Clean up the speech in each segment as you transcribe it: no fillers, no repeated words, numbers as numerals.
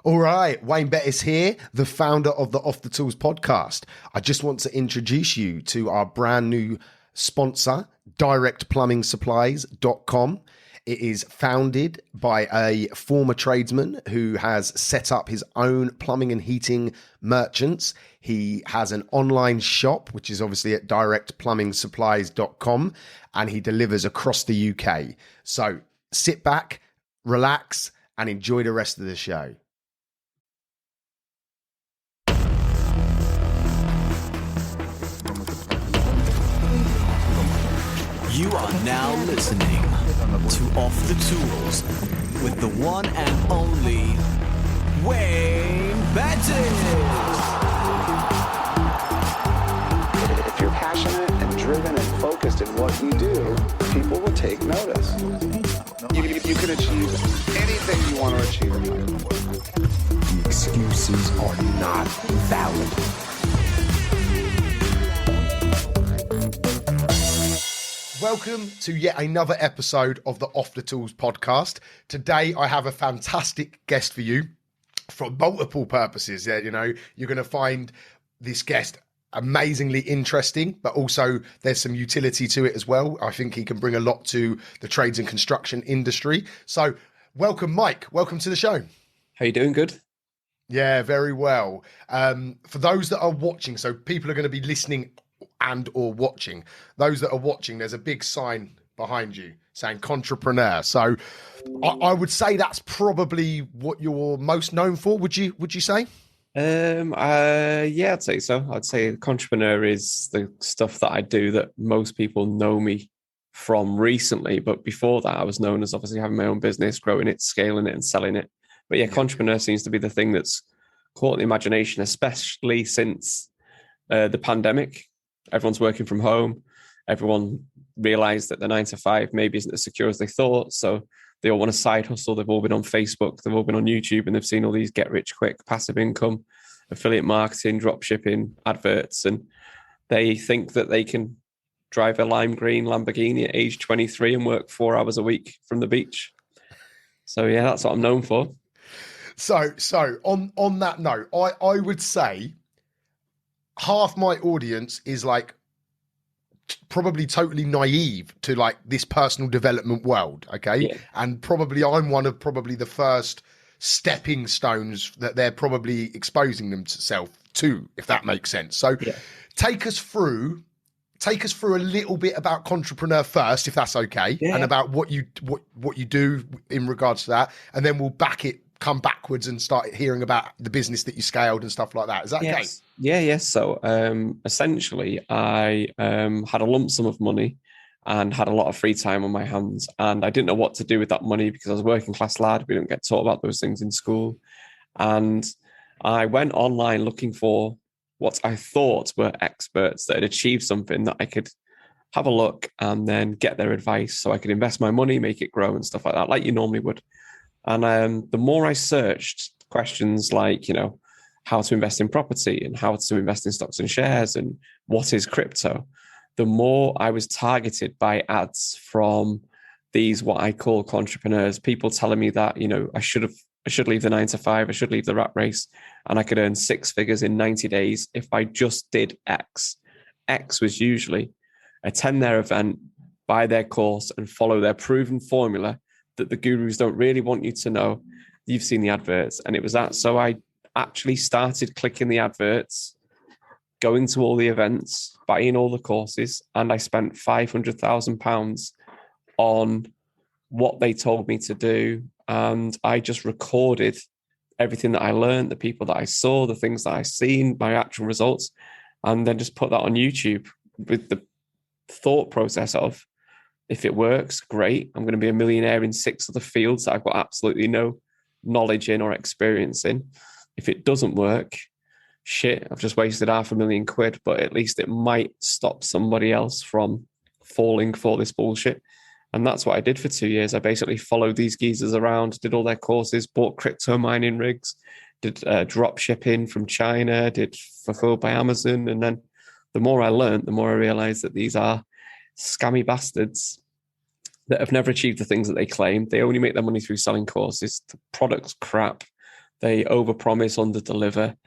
All right, Wayne Bettis here, the founder of the Off the Tools podcast. I just want to introduce you to our brand new sponsor, directplumbing.supplies.com. It is founded by a former tradesman who has set up his own plumbing and heating merchants. He has an online shop, which is obviously at directplumbing.supplies.com, and he delivers across the UK. So sit back, relax, and enjoy the rest of the show. You are now listening to Off the Tools with the one and only Wayne Bettis. If you're passionate and driven and focused in what you do, people will take notice. You can achieve anything you want to achieve in life. The excuses are not valid. Welcome to yet another episode of the Off the Tools podcast. Today, I have a fantastic guest for you for multiple purposes. Yeah, you know, you're going to find this guest amazingly interesting, but also there's some utility to it as well. I think he can bring a lot to the trades and construction industry. So welcome, Mike. Welcome to the show. How you doing? Good. Yeah, very well. For those that are watching, so people are going to be listening and or watching. Those that are watching, there's a big sign behind you saying "Contrapreneur." So I would say that's probably what you're most known for. Would you say? Yeah, I'd say so. I'd say Contrapreneur is the stuff that I do that most people know me from recently. But before that, I was known as obviously having my own business, growing it, scaling it, and selling it. But yeah, Contrapreneur seems to be the thing that's caught the imagination, especially since the pandemic. Everyone's working from home. Everyone realized that the 9 to 5 maybe isn't as secure as they thought. So they all want a side hustle. They've all been on Facebook. They've all been on YouTube, and they've seen all these get rich quick, passive income, affiliate marketing, drop shipping, adverts. And they think that they can drive a lime green Lamborghini at age 23 and work 4 hours a week from the beach. So yeah, that's what I'm known for. So on that note, I would say half my audience is like probably totally naive to like this personal development world. Okay. Yeah. And probably I'm one of probably the first stepping stones that they're probably exposing themselves to, if that makes sense. So take us through a little bit about Contrapreneur first, if that's okay. Yeah. And about what you do in regards to that. And then we'll come backwards and start hearing about the business that you scaled and stuff like that. Is that okay? Yes. So essentially, I had a lump sum of money and had a lot of free time on my hands. And I didn't know what to do with that money because I was a working class lad. We didn't get taught about those things in school. And I went online looking for what I thought were experts that had achieved something that I could have a look and then get their advice so I could invest my money, make it grow and stuff like that, like you normally would. And the more I searched questions like, you know, how to invest in property and how to invest in stocks and shares and what is crypto, the more I was targeted by ads from these, what I call contrapreneurs, people telling me that, you know, I should leave the 9 to 5, I should leave the rat race, and I could earn 6 figures in 90 days if I just did X. X was usually attend their event, buy their course, and follow their proven formula that the gurus don't really want you to know. You've seen the adverts, and it was that. So I actually started clicking the adverts, going to all the events, buying all the courses, and I spent £500,000 on what they told me to do. And I just recorded everything that I learned, the people that I saw, the things that I seen, my actual results, and then just put that on YouTube with the thought process of, if it works, great. I'm going to be a millionaire in 6 other fields that I've got absolutely no knowledge in or experience in. If it doesn't work, shit, I've just wasted £500,000, but at least it might stop somebody else from falling for this bullshit. And that's what I did for 2 years. I basically followed these geezers around, did all their courses, bought crypto mining rigs, did drop shipping from China, did fulfilled by Amazon. And then the more I learned, the more I realized that these are scammy bastards that have never achieved the things that they claim. They only make their money through selling courses. The product's crap. They overpromise, underdeliver,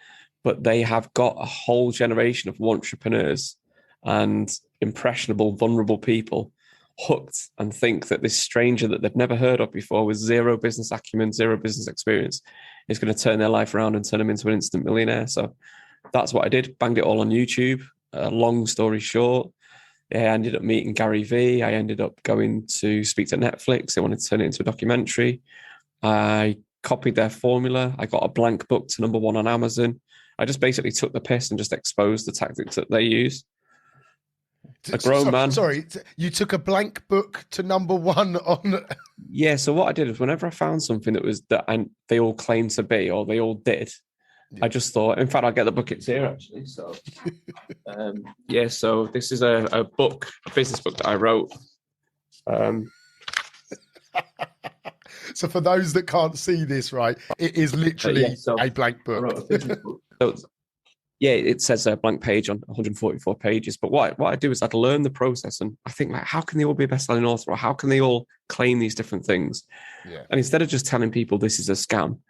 but they have got a whole generation of entrepreneurs and impressionable, vulnerable people hooked and think that this stranger that they've never heard of before with zero business acumen, zero business experience is going to turn their life around and turn them into an instant millionaire. So that's what I did. Banged it all on YouTube. Long story short, I ended up meeting Gary Vee. I ended up going to speak to Netflix. They wanted to turn it into a documentary. I copied their formula. I got a blank book to number 1 on Amazon. I just basically took the piss and just exposed the tactics that they use. A grown man. Sorry, you took a blank book to number 1 on. Yeah. So what I did is whenever I found something that was they all claimed to be, or they all did, I just thought, in fact, I'll get the book. It's here actually. So, so this is a book, a business book that I wrote. So for those that can't see this, right, it is literally a blank book. It says a blank page on 144 pages. But what I do is I'd learn the process, and I think, like, how can they all be a best-selling author, or how can they all claim these different things? Yeah. And instead of just telling people this is a scam,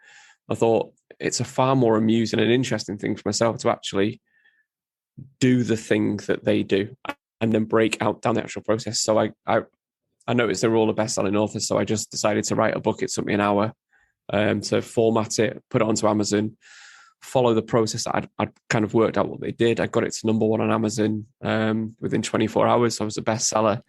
I thought it's a far more amusing and interesting thing for myself to actually do the thing that they do and then break out down the actual process. So I noticed they were all the best-selling authors, so I just decided to write a book. It took me an hour to format it, put it onto Amazon, follow the process. I'd kind of worked out what they did. I got it to number 1 on Amazon within 24 hours. So I was a bestseller.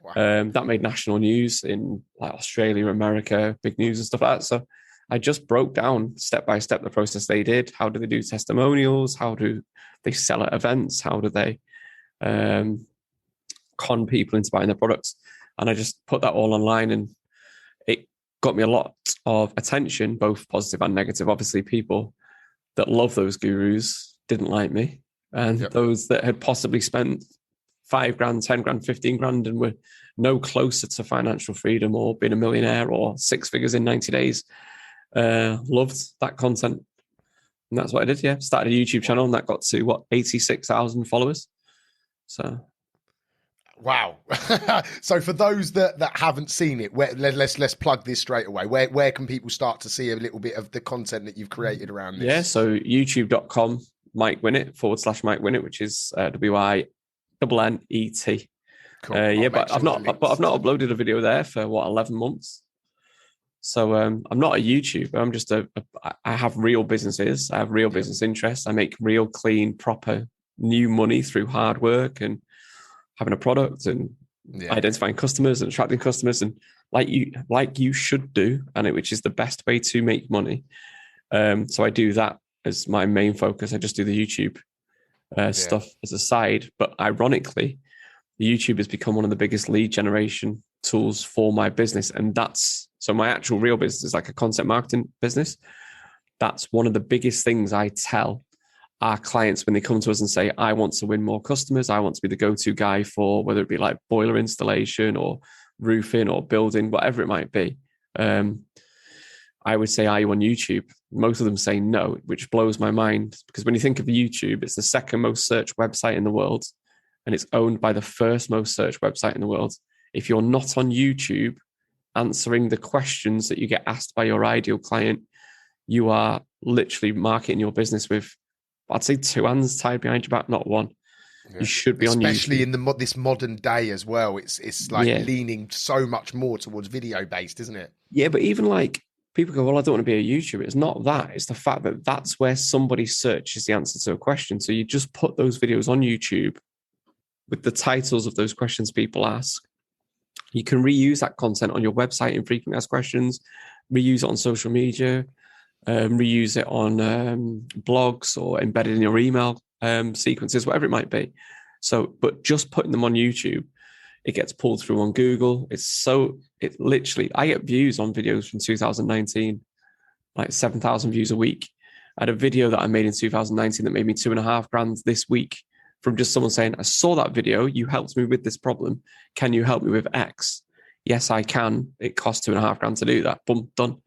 Wow. That made national news in like Australia, America, big news and stuff like that. So I just broke down step by step the process they did. How do they do testimonials? How do they sell at events? How do they con people into buying their products? And I just put that all online, and it got me a lot of attention, both positive and negative. Obviously, people that love those gurus didn't like me. And those that had possibly spent $5,000, $10,000, $15,000 and were no closer to financial freedom or being a millionaire or 6 figures in 90 days, loved that content. And that's what I did. Yeah. Started a YouTube channel, and that got to 86,000 followers. So. Wow. So for those that haven't seen it, let's plug this straight away. Where can people start to see a little bit of the content that you've created around this? Yeah. So youtube.com, Mike Winnet / Mike Winnet, which is WINNET. Cool. But I've not uploaded a video there for 11 months. So I'm not a YouTuber. I'm just I have real businesses. I have real business interests. I make real, clean, proper new money through hard work and having a product and identifying customers and attracting customers, and like you should do, and which is the best way to make money. So I do that as my main focus. I just do the YouTube stuff as a side. But ironically, the YouTube has become one of the biggest lead generation tools for my business. And so my actual real business is like a content marketing business. That's one of the biggest things I tell our clients when they come to us and say, I want to win more customers. I want to be the go-to guy for whether it be like boiler installation or roofing or building, whatever it might be. I would say, are you on YouTube? Most of them say no, which blows my mind, because when you think of YouTube, it's the second most searched website in the world, and it's owned by the first most searched website in the world. If you're not on YouTube answering the questions that you get asked by your ideal client, you are literally marketing your business with, I'd say, 2 hands tied behind your back, not one. Yeah. You should be on YouTube. Especially in this modern day as well. It's like leaning so much more towards video-based, isn't it? Yeah, but even like people go, well, I don't want to be a YouTuber. It's not that. It's the fact that that's where somebody searches the answer to a question. So you just put those videos on YouTube with the titles of those questions people ask. You can reuse that content on your website in frequently asked questions, reuse it on social media, reuse it on blogs or embedded in your email sequences, whatever it might be. So, but just putting them on YouTube, it gets pulled through on Google. It literally, I get views on videos from 2019, like 7,000 views a week. I had a video that I made in 2019 that made me $2,500 this week from just someone saying, I saw that video, you helped me with this problem. Can you help me with X? Yes, I can. It costs $2,500 to do that. Boom, done.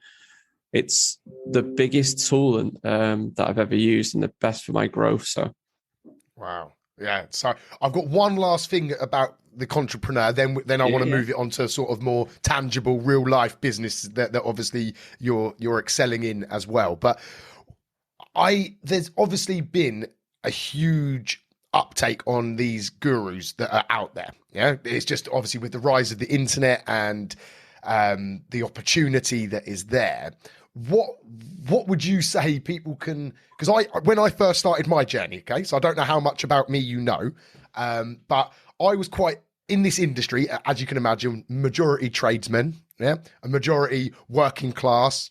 It's the biggest tool that I've ever used and the best for my growth. So, wow. Yeah. So I've got one last thing about the entrepreneur, then I want to move it on to sort of more tangible, real life business that obviously you're excelling in as well. But there's obviously been a huge uptake on these gurus that are out there. Yeah, it's just obviously with the rise of the internet and the opportunity that is there. What would you say people can? Because when I first started my journey, okay, so I don't know how much about me you know, but I was quite in this industry, as you can imagine, majority tradesmen, yeah, a majority working class,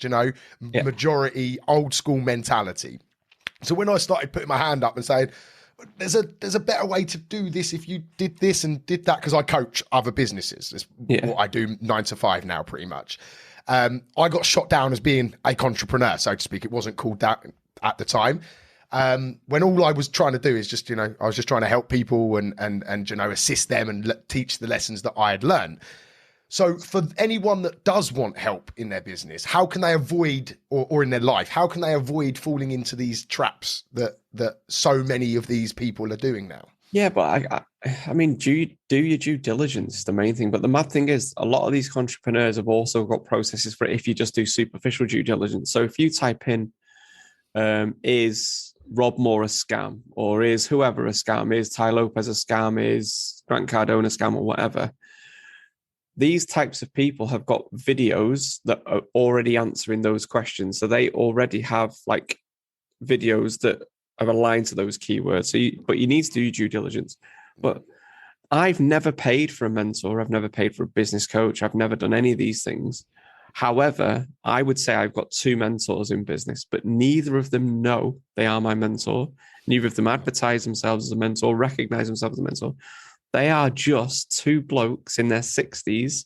majority old school mentality. So when I started putting my hand up and saying, there's a better way to do this if you did this and did that, because I coach other businesses. It's what I do 9 to 5 now, pretty much. I got shot down as being a entrepreneur, so to speak. It wasn't called that at the time. When all I was trying to do is just, I was just trying to help people and assist them and teach the lessons that I had learned. So for anyone that does want help in their business, how can they avoid, or in their life, how can they avoid falling into these traps that so many of these people are doing now? Yeah, but I mean, do your due diligence is the main thing. But the mad thing is, a lot of these entrepreneurs have also got processes for it if you just do superficial due diligence. So if you type in, is Rob Moore a scam, or is whoever a scam, is Ty Lopez a scam, is Grant Cardone a scam, or whatever, these types of people have got videos that are already answering those questions. So they already have like videos that are aligned to those keywords. But you need to do due diligence. But I've never paid for a mentor. I've never paid for a business coach. I've never done any of these things. However, I would say I've got 2 mentors in business, but neither of them know they are my mentor. Neither of them advertise themselves as a mentor, recognize themselves as a mentor. They are just 2 blokes in their 60s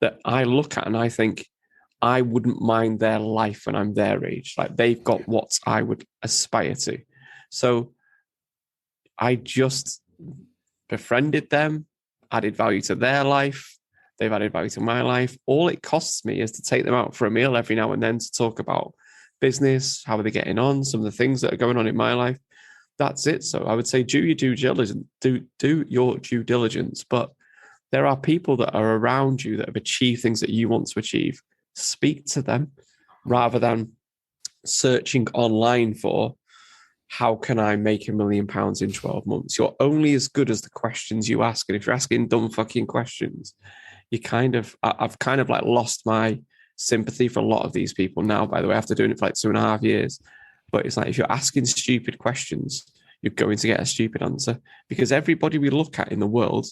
that I look at and I think, I wouldn't mind their life when I'm their age. Like, they've got what I would aspire to. So I just befriended them, added value to their life. They've added value to my life. All it costs me is to take them out for a meal every now and then to talk about business, how are they getting on, some of the things that are going on in my life. That's it. So I would say do your due diligence, do your due diligence. But there are people that are around you that have achieved things that you want to achieve. Speak to them rather than searching online for how can I make £1 million in 12 months? You're only as good as the questions you ask. And if you're asking dumb fucking questions, I've kind of like lost my sympathy for a lot of these people now, by the way, after doing it for like 2.5 years. But it's like, if you're asking stupid questions, you're going to get a stupid answer, because everybody we look at in the world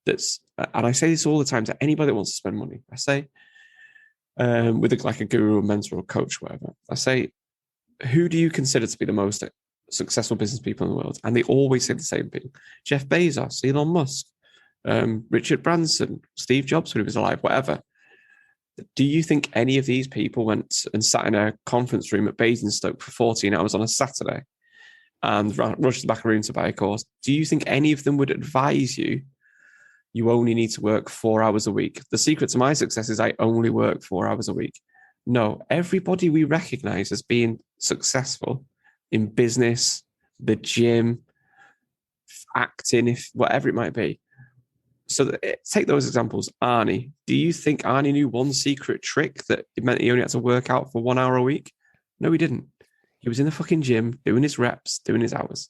and I say this all the time to anybody that wants to spend money, I say, with like a guru, a mentor, or coach, whatever, I say, who do you consider to be the most successful business people in the world? And they always say the same thing. Jeff Bezos, Elon Musk, Richard Branson, Steve Jobs when he was alive, whatever. Do you think any of these people went and sat in a conference room at Basingstoke for 14 hours on a Saturday and rushed to the back of the room to buy a course? Do you think any of them would advise you only need to work 4 hours a week? The secret to my success is I only work 4 hours a week. No, everybody we recognize as being successful in business, the gym, acting, whatever it might be. So take those examples. Arnie, do you think Arnie knew one secret trick that it meant he only had to work out for 1 hour a week? No, he didn't. He was in the fucking gym, doing his reps, doing his hours.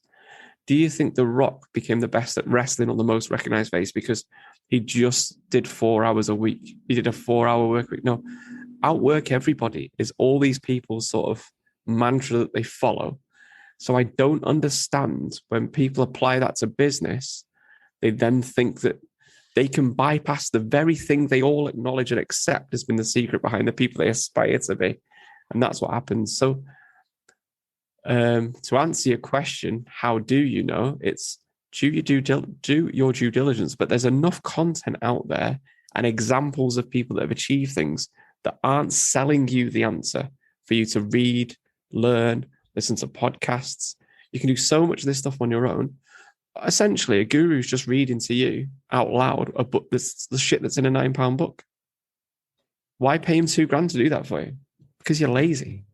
Do you think The Rock became the best at wrestling on the most recognized face because he just did 4 hours a week? He did a 4-hour work week? No. Outwork everybody is all these people's sort of mantra that they follow. So I don't understand when people apply that to business, they then think that they can bypass the very thing they all acknowledge and accept has been the secret behind the people they aspire to be. And that's what happens. So to answer your question, how do you know? It's do your due diligence. But there's enough content out there and examples of people that have achieved things that aren't selling you the answer for you to read, learn, listen to podcasts. You can do so much of this stuff on your own. Essentially, a guru is just reading to you out loud a book that's the shit that's in a £9 book. Why pay him $2,000 to do that for you? Because you're lazy.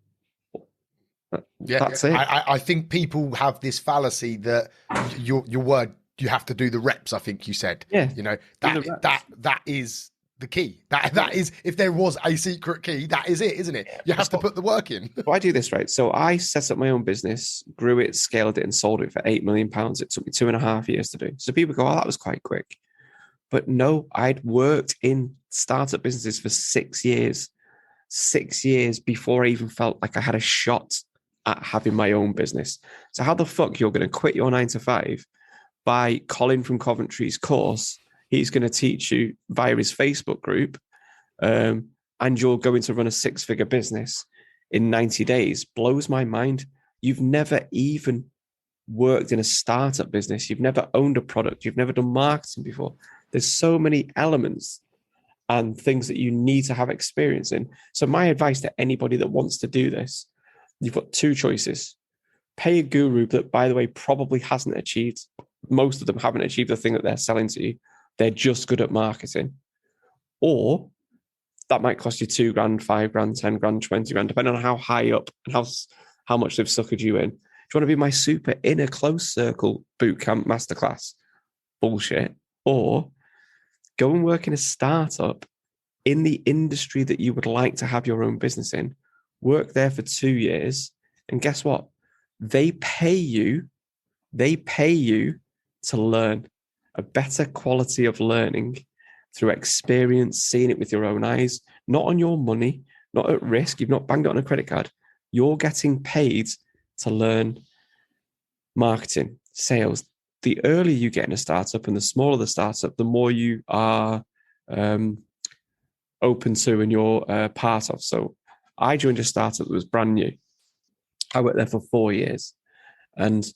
Yeah, that's it. I think people have this fallacy that your word, you have to do the reps. I think you said, Yeah, you know, do the reps. that is the key. That is, if there was a secret key, that is it, isn't it? You have to put the work in. So I do this, right? So I set up my own business, grew it, scaled it, and sold it for £8 million. It took me 2.5 years to do. So people go, oh, that was quite quick. But no, I'd worked in startup businesses for 6 years. 6 years before I even felt like I had a shot at having my own business. So how the fuck you're going to quit your 9 to 5 by Colin from Coventry's course? He's going to teach you via his Facebook group, and you're going to run a 6-figure business in 90 days. Blows my mind. You've never even worked in a startup business. You've never owned a product. You've never done marketing before. There's so many elements and things that you need to have experience in. So my advice to anybody that wants to do this, you've got 2 choices. Pay a guru that, by the way, probably hasn't achieved, most of them haven't achieved the thing that they're selling to you. They're just good at marketing. Or that might cost you 2 grand, 5 grand, 10 grand, 20 grand, depending on how high up and how much they've suckered you in. Do you want to be my super inner close circle bootcamp masterclass? Bullshit. Or go and work in a startup in the industry that you would like to have your own business in. Work there for 2 years. And guess what? They pay you to learn a better quality of learning through experience, seeing it with your own eyes, not on your money, not at risk. You've not banged it on a credit card. You're getting paid to learn marketing, sales. The earlier you get in a startup and the smaller the startup, the more you are open to and you're part of. So I joined a startup that was brand new. I worked there for 4 years and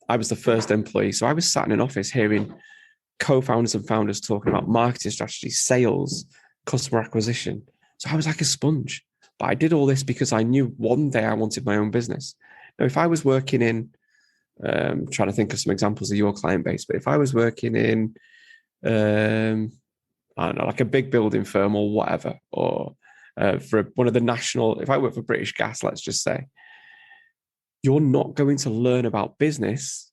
I was the first employee. So I was sat in an office hearing co-founders and founders talking about marketing strategy, sales, customer acquisition. So I was like a sponge. But I did all this because I knew one day I wanted my own business. Now, if I was working in, trying to think of some examples of your client base, but if I was working in, I don't know, like a big building firm or whatever, or for one of the national, if I work for British Gas, let's just say, you're not going to learn about business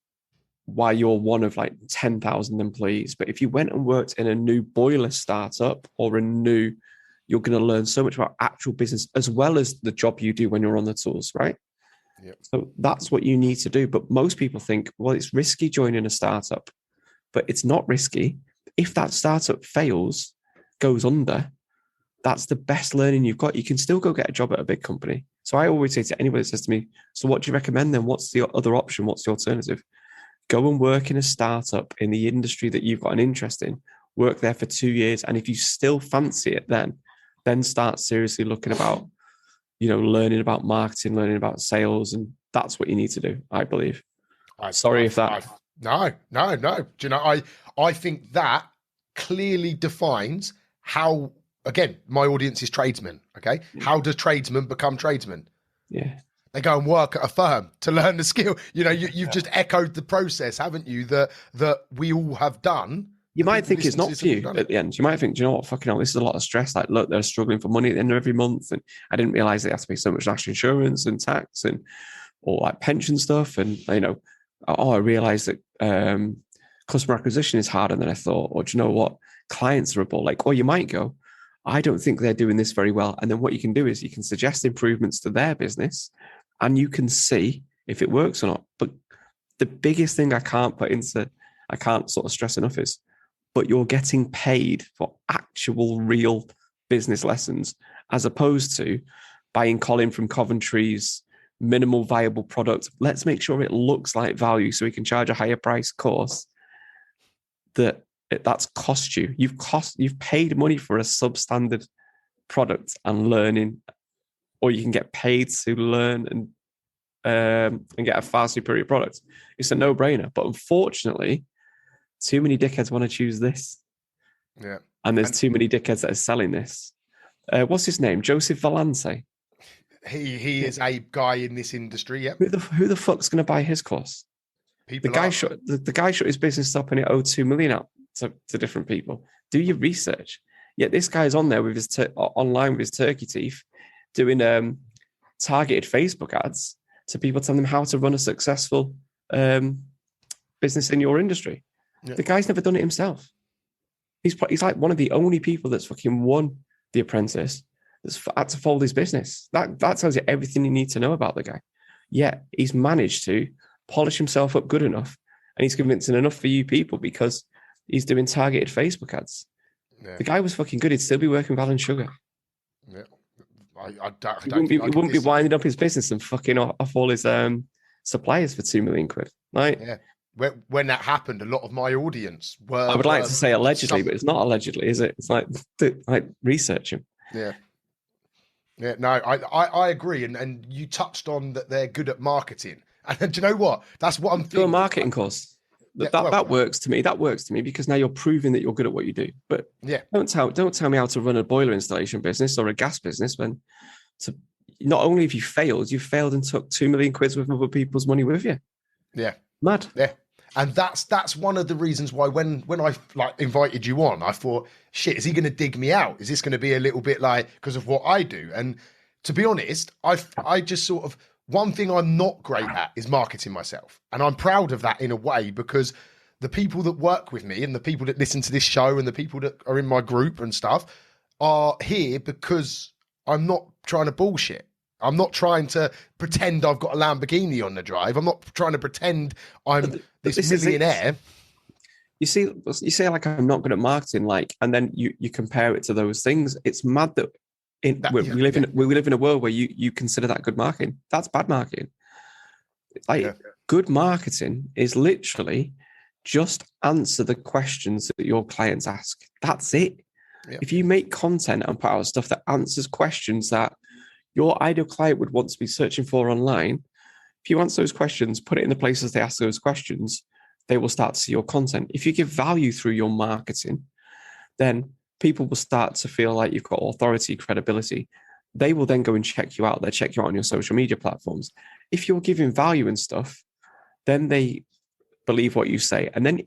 while you're one of like 10,000 employees. But if you went and worked in a new boiler startup or you're going to learn so much about actual business as well as the job you do when you're on the tools, right? Yep. So that's what you need to do. But most people think, well, it's risky joining a startup, but it's not risky. If that startup fails, goes under, that's the best learning you've got. You can still go get a job at a big company. So I always say to anybody that says to me, so what do you recommend then? What's the other option? What's the alternative? Go and work in a startup in the industry that you've got an interest in. Work there for 2 years. And if you still fancy it, then start seriously looking about, learning about marketing, learning about sales. And that's what you need to do, I believe. No. Do you know, I think that clearly defines how, again, my audience is tradesmen. Okay. How do tradesmen become tradesmen? Yeah. They go and work at a firm to learn the skill. You've just echoed the process, haven't you? That we all have done. You might think it's not for you at the end. You might think, do you know what? Fucking hell, this is a lot of stress. Like, look, they're struggling for money at the end of every month. And I didn't realize they have to pay so much national insurance and tax or like pension stuff. And, I realized that customer acquisition is harder than I thought. Or do you know what? Clients are a ball. Like, or you might go, I don't think they're doing this very well. And then what you can do is you can suggest improvements to their business and you can see if it works or not. But the biggest thing I can't sort of stress enough is, but you're getting paid for actual real business lessons as opposed to buying Colin from Coventry's minimal viable product. Let's make sure it looks like value so we can charge a higher price course that's cost you. You've paid money for a substandard product and learning, or you can get paid to learn and get a far superior product. It's a no-brainer. But unfortunately, too many dickheads want to choose this. Yeah. And there's too many dickheads that are selling this. What's his name? Joseph Valente. He is a guy in this industry. Yep. Who the fuck's going to buy his course? The guy shut his business up and it owed 2 million out to different people. Do your research. Yet this guy's on there with his online with his turkey teeth, doing targeted Facebook ads to people, telling them how to run a successful business in your industry. Yeah. The guy's never done it himself. He's like one of the only people that's fucking won The Apprentice that's had to fold his business. That tells you everything you need to know about the guy. Yet he's managed to polish himself up good enough, and he's convincing enough for you people because he's doing targeted Facebook ads. Yeah. The guy was fucking good. He'd still be working with Alan Sugar. Yeah. He wouldn't be winding up his business and fucking off all his suppliers for 2 million quid. Like, yeah. When that happened, a lot of my audience were. I would like to say allegedly, but it's not allegedly, is it? It's like research him. Yeah. Yeah, no, I agree, and you touched on that they're good at marketing, and do you know what? That's what I'm thinking. Do a marketing course. That works to me. That works to me because now you're proving that you're good at what you do. But yeah, don't tell me how to run a boiler installation business or a gas business when not only have you failed and took 2 million quid with other people's money with you. Yeah, mad. Yeah. And that's one of the reasons why when I like invited you on, I thought, shit, is he going to dig me out? Is this going to be a little bit like because of what I do? And to be honest, I just sort of one thing I'm not great at is marketing myself, and I'm proud of that in a way because the people that work with me and the people that listen to this show and the people that are in my group and stuff are here because I'm not trying to bullshit. I'm not trying to pretend I've got a Lamborghini on the drive. I'm not trying to pretend I'm this millionaire. You say like I'm not good at marketing, like, and then you compare it to those things. It's mad that we live in a world where you consider that good marketing. That's bad marketing. Like good marketing is literally just answer the questions that your clients ask. That's it. Yeah. If you make content and put out stuff that answers questions that your ideal client would want to be searching for online, if you answer those questions, put it in the places they ask those questions, they will start to see your content. If you give value through your marketing, then people will start to feel like you've got authority, credibility. They will then go and check you out. They'll check you out on your social media platforms. If you're giving value and stuff, then they believe what you say. And then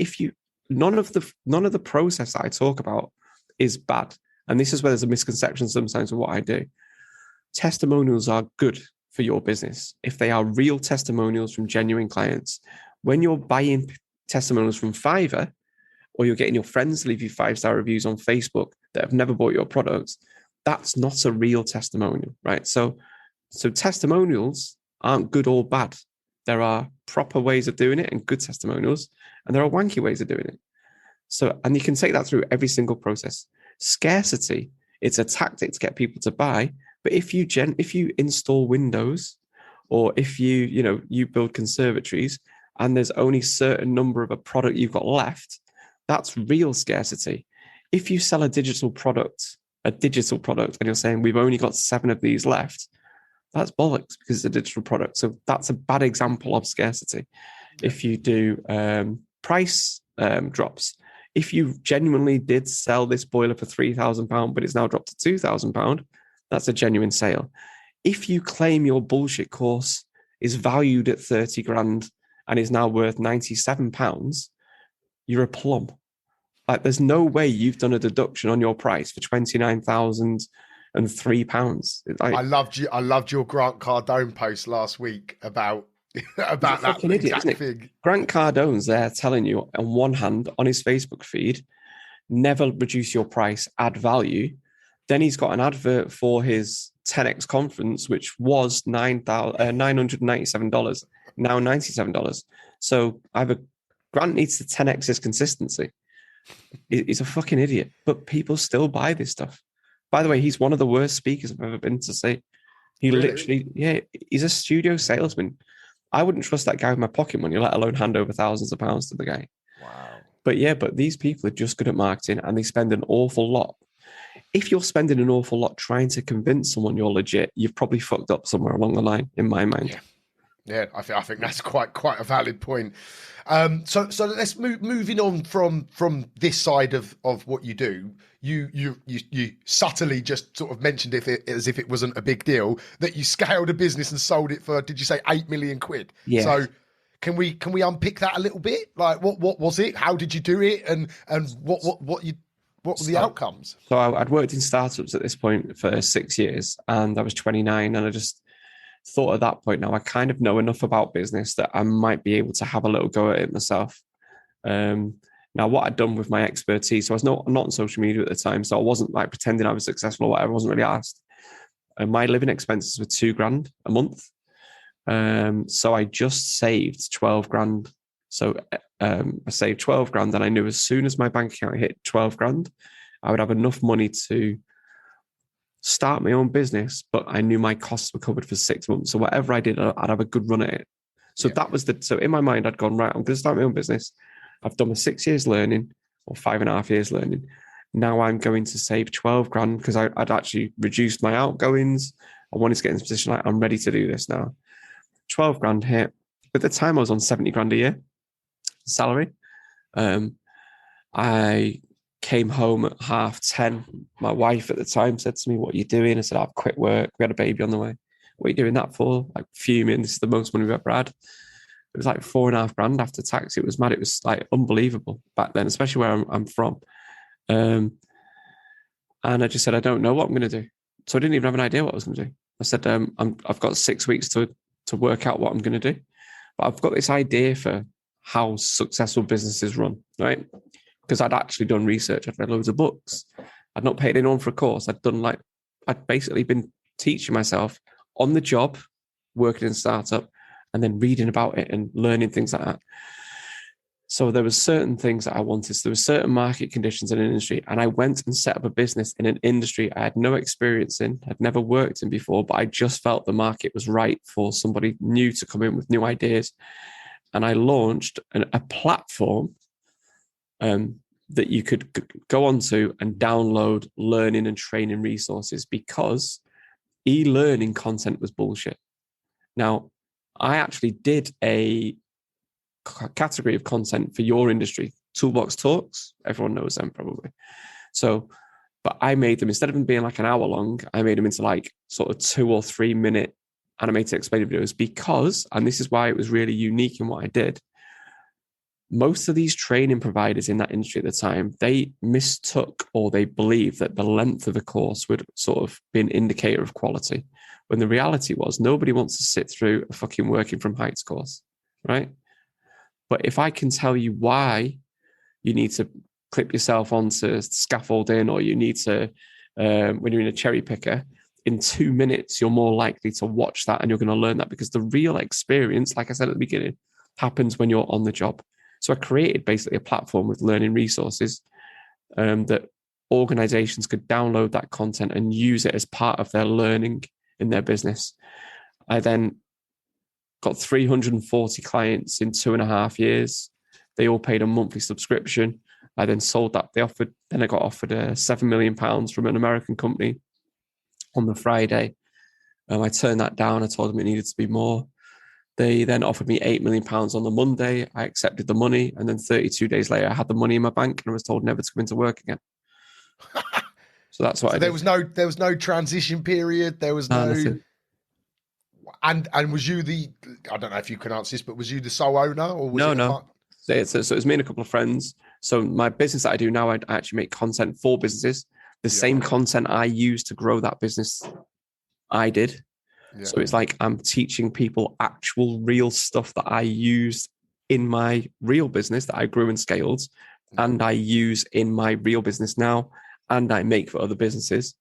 none of the process I talk about is bad. And this is where there's a misconception sometimes of what I do. Testimonials are good for your business if they are real testimonials from genuine clients. When you're buying testimonials from Fiverr, or you're getting your friends to leave you 5-star reviews on Facebook that have never bought your products, that's not a real testimonial, right? So testimonials aren't good or bad. There are proper ways of doing it and good testimonials, and there are wanky ways of doing it. So, and you can take that through every single process. Scarcity, it's a tactic to get people to buy. But if you install windows, or if you build conservatories and there's only a certain number of a product you've got left, that's real scarcity. If you sell a digital product, and you're saying we've only got 7 of these left, that's bollocks because it's a digital product. So that's a bad example of scarcity. Yeah. If you do price drops, if you genuinely did sell this boiler for £3,000, but it's now dropped to £2,000, that's a genuine sale. If you claim your bullshit course is valued at 30 grand and is now worth £97, you're a plum. Like, there's no way you've done a deduction on your price for £29,003. I loved your Grant Cardone post last week about that idiot, exact thing. Grant Cardone's there telling you on one hand on his Facebook feed, never reduce your price, add value. Then he's got an advert for his 10X conference, which was $997, now $97. So either Grant needs to 10X his consistency. He's a fucking idiot, but people still buy this stuff. By the way, he's one of the worst speakers I've ever been to see. He literally, he's a studio salesman. I wouldn't trust that guy with my pocket money, let alone hand over thousands of pounds to the guy. Wow. But these people are just good at marketing and they spend an awful lot. If you're spending an awful lot trying to convince someone you're legit, you've probably fucked up somewhere along the line, in my mind. Yeah, I think that's quite a valid point. So let's moving on from this side of what you do. You subtly just sort of mentioned as if it wasn't a big deal that you scaled a business and sold it for, did you say 8 million quid? Yeah. So can we unpick that a little bit? Like what was it? How did you do it? And what were the outcomes? So I'd worked in startups at this point for 6 years, and I was 29, and I just thought at that point, now I kind of know enough about business that I might be able to have a little go at it myself. Now Now, what I'd done with my expertise, so I was not on social media at the time, so I wasn't like pretending I was successful or whatever. I wasn't really asked. And my living expenses were $2,000 a month. So I just saved 12 grand. So I saved 12 grand, and I knew as soon as my bank account hit 12 grand, I would have enough money to start my own business, but I knew my costs were covered for 6 months. So whatever I did, I'd have a good run at it. So that was so in my mind, I'd gone, right, I'm going to start my own business. I've done my 6 years learning, or 5.5 years learning. Now I'm going to save 12 grand because I'd actually reduced my outgoings. I wanted to get in this position, like, I'm ready to do this now. 12 grand hit. At the time, I was on 70 grand a year salary. I came home at 10:30. My wife at the time said to me, "What are you doing?" I said, "I've quit work. We had a baby on the way." "What are you doing that for?" Like, fuming. This is the most money we've ever had. It was like 4.5 grand after tax. It was mad. It was like unbelievable back then, especially where I'm from. And I just said, I don't know what I'm going to do. So I didn't even have an idea what I was going to do. I said, I've got 6 weeks to work out what I'm going to do. But I've got this idea for how successful businesses run, right? Because I'd actually done research. I'd read loads of books. I'd not paid anyone for a course. I'd basically been teaching myself on the job, working in a startup, and then reading about it and learning things like that. So there were certain things that I wanted. So there were certain market conditions in an industry, and I went and set up a business in an industry I had no experience in, had never worked in before, but I just felt the market was right for somebody new to come in with new ideas. And I launched a platform that you could go onto and download learning and training resources, because e-learning content was bullshit. Now, I actually did a category of content for your industry, Toolbox Talks. Everyone knows them probably. So, but I made them, instead of them being like an hour long, I made them into like sort of 2 or 3 minute animated explainer videos, because, and this is why it was really unique in what I did, most of these training providers in that industry at the time, they mistook, or they believed that the length of a course would sort of be an indicator of quality, when the reality was nobody wants to sit through a fucking working from heights course, right? But if I can tell you why you need to clip yourself onto scaffolding, or you need to, when you're in a cherry picker, in 2 minutes, you're more likely to watch that and you're going to learn that, because the real experience, like I said at the beginning, happens when you're on the job. So I created basically a platform with learning resources that organizations could download that content and use it as part of their learning in their business. I then got 340 clients in 2.5 years. They all paid a monthly subscription. I then sold that. I got offered £7 million from an American company on the Friday. I turned that down. I told them it needed to be more. They then offered me £8 million on the Monday. I accepted the money. And then 32 days later, I had the money in my bank and I was told never to come into work again. So that's what I did. There was no transition period. There was no. And was you I don't know if you can answer this, but was you the sole owner, or was No. So it was me and a couple of friends. So my business that I do now, I actually make content for businesses. The same content I use to grow that business, I did. Yeah. So it's like I'm teaching people actual real stuff that I used in my real business that I grew and scaled, and I use in my real business now, and I make for other businesses.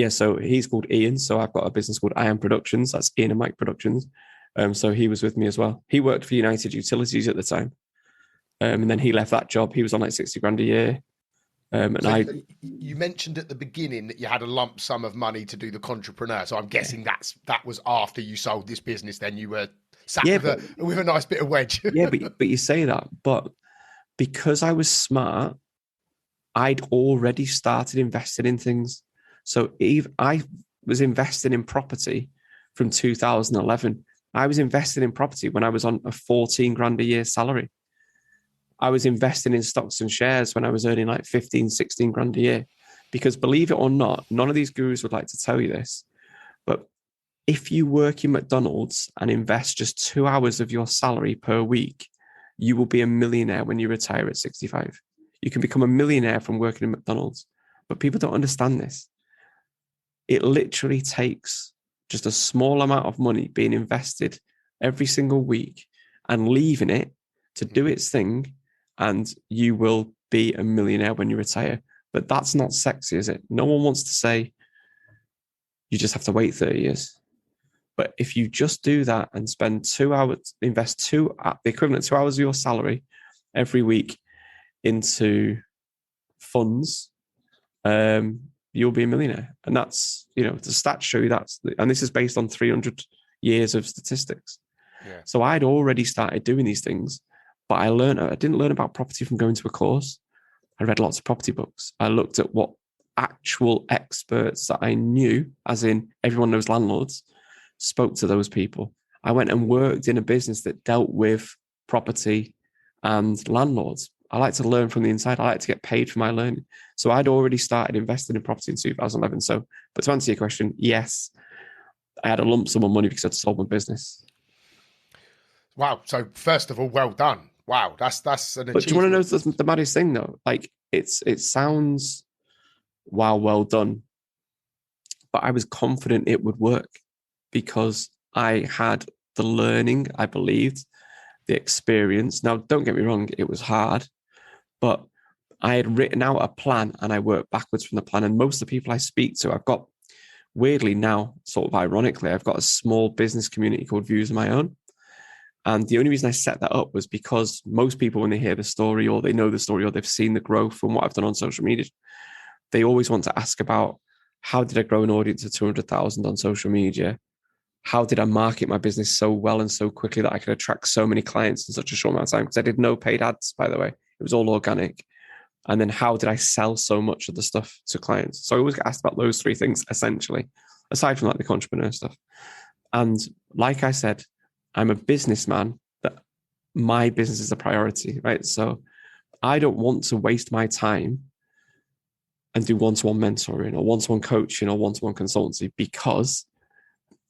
So he's called Ian. So I've got a business called I Am Productions. That's Ian and Mike Productions. So he was with me as well. He worked for United Utilities at the time. And then he left that job. He was on like 60 grand a year. You mentioned at the beginning that you had a lump sum of money to do the Contrepreneur. So I'm guessing that was after you sold this business. Then you were sat with a nice bit of wedge. Yeah, but you say that. But because I was smart, I'd already started investing in things. So I was investing in property from 2011. I was investing in property when I was on a 14 grand a year salary. I was investing in stocks and shares when I was earning like 15, 16 grand a year. Because believe it or not, none of these gurus would like to tell you this, but if you work in McDonald's and invest just 2 hours of your salary per week, you will be a millionaire when you retire at 65. You can become a millionaire from working in McDonald's, but people don't understand this. It literally takes just a small amount of money being invested every single week and leaving it to do its thing, and you will be a millionaire when you retire. But that's not sexy, is it? No one wants to say you just have to wait 30 years. But if you just do that and spend 2 hours, invest the equivalent 2 hours of your salary every week into funds, you'll be a millionaire. And that's, the stats show you and this is based on 300 years of statistics. Yeah. So I'd already started doing these things, but I didn't learn about property from going to a course. I read lots of property books. I looked at what actual experts that I knew, as in everyone knows landlords, spoke to those people. I went and worked in a business that dealt with property and landlords. I like to learn from the inside. I like to get paid for my learning. So I'd already started investing in property in 2011. So, but to answer your question, yes, I had a lump sum of money because I'd sold my business. Wow. So first of all, well done. Wow. That's an achievement. But do you want to know the maddest thing though? Like it sounds, wow, well done. But I was confident it would work because I had the learning, I believed, the experience. Now, don't get me wrong, it was hard, but I had written out a plan and I worked backwards from the plan. And most of the people I speak to, I've got, weirdly now, sort of ironically, I've got a small business community called Views of My Own. And the only reason I set that up was because most people, when they hear the story or they know the story or they've seen the growth from what I've done on social media, they always want to ask about how did I grow an audience of 200,000 on social media? How did I market my business so well and so quickly that I could attract so many clients in such a short amount of time? Because I did no paid ads, by the way. It was all organic. And then how did I sell so much of the stuff to clients? So I always get asked about those three things, essentially, aside from like the entrepreneur stuff. And like I said, I'm a businessman, that my business is a priority, right? So I don't want to waste my time and do one-to-one mentoring or one-to-one coaching or one-to-one consultancy because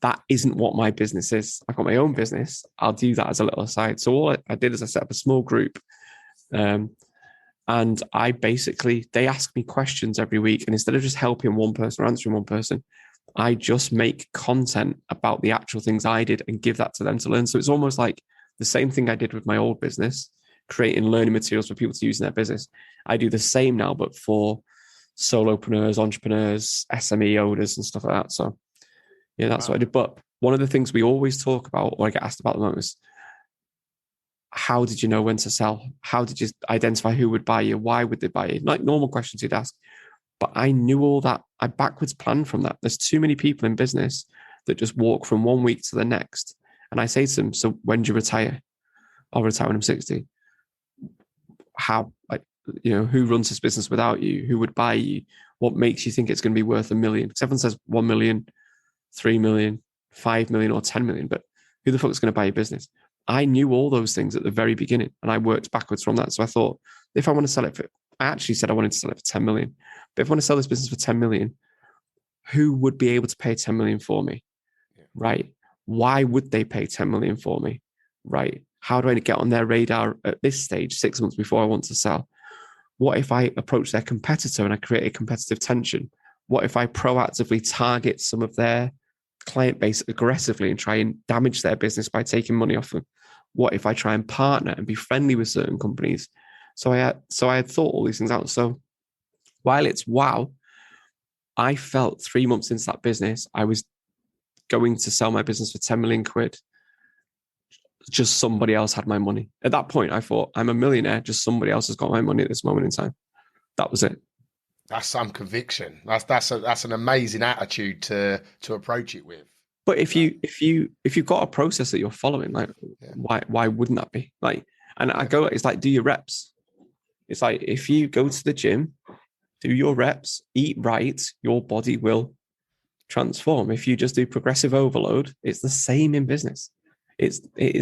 that isn't what my business is. I've got my own business. I'll do that as a little aside. So all I did is I set up a small group. And I basically, they ask me questions every week. And instead of just helping one person or answering one person, I just make content about the actual things I did and give that to them to learn. So it's almost like the same thing I did with my old business, creating learning materials for people to use in their business. I do the same now, but for solopreneurs, entrepreneurs, SME owners and stuff like that. So yeah, that's what I did. But one of the things we always talk about, or I get asked about the most, is how did you know when to sell? How did you identify who would buy you? Why would they buy you? Like normal questions you'd ask. But I knew all that. I backwards planned from that. There's too many people in business that just walk from one week to the next. And I say to them, so when do you retire? I'll retire when I'm 60. How? Like, who runs this business without you? Who would buy you? What makes you think it's going to be worth $1 million? Because everyone says 1 million, 3 million, 5 million, or 10 million. But who the fuck is going to buy your business? I knew all those things at the very beginning and I worked backwards from that. So I thought, if I want to sell it I actually said I wanted to sell it for 10 million. But if I want to sell this business for 10 million, who would be able to pay 10 million for me? Yeah. Right? Why would they pay 10 million for me? Right? How do I get on their radar at this stage, 6 months before I want to sell? What if I approach their competitor and I create a competitive tension? What if I proactively target some of their client base aggressively and try and damage their business by taking money off them? What if I try and partner and be friendly with certain companies? So I had thought all these things out. So while it's wow, I felt 3 months into that business, I was going to sell my business for 10 million quid. Just somebody else had my money. At that point, I thought, I'm a millionaire. Just somebody else has got my money at this moment in time. That was it. That's some conviction. That's an amazing attitude to approach it with. But if you've got a process that you're following, like why wouldn't that be? Like, and it's like, do your reps. It's like, if you go to the gym, do your reps, eat right, your body will transform. If you just do progressive overload, it's the same in business. It's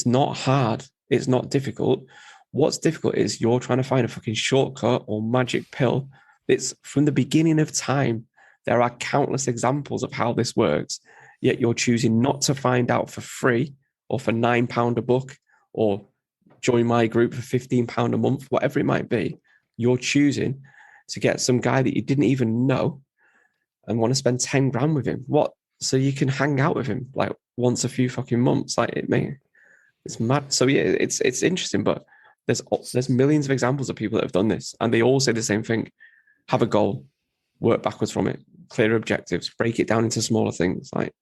not hard. It's not difficult. What's difficult is you're trying to find a fucking shortcut or magic pill. It's from the beginning of time. There are countless examples of how this works, yet you're choosing not to find out for free or for £9 a book or join my group for £15 a month, whatever it might be. You're choosing to get some guy that you didn't even know and want to spend 10 grand with him. What? So you can hang out with him like once a few fucking months. Like it's mad. So yeah, it's interesting. But There's millions of examples of people that have done this, and they all say the same thing: have a goal, work backwards from it, clear objectives, break it down into smaller things. Like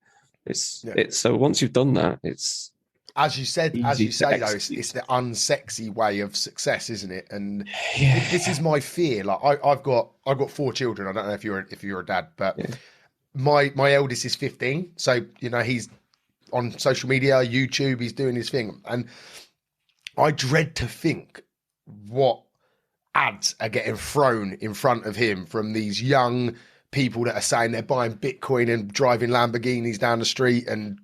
it's so once you've done that, it's as you say though, execute. it's the unsexy way of success, isn't it? And Yeah. this is my fear. Like I've got 4 children. I don't know if you're a dad, but my eldest is 15, so he's on social media, YouTube, he's doing his thing, and I dread to think what ads are getting thrown in front of him from these young people that are saying they're buying Bitcoin and driving Lamborghinis down the street, and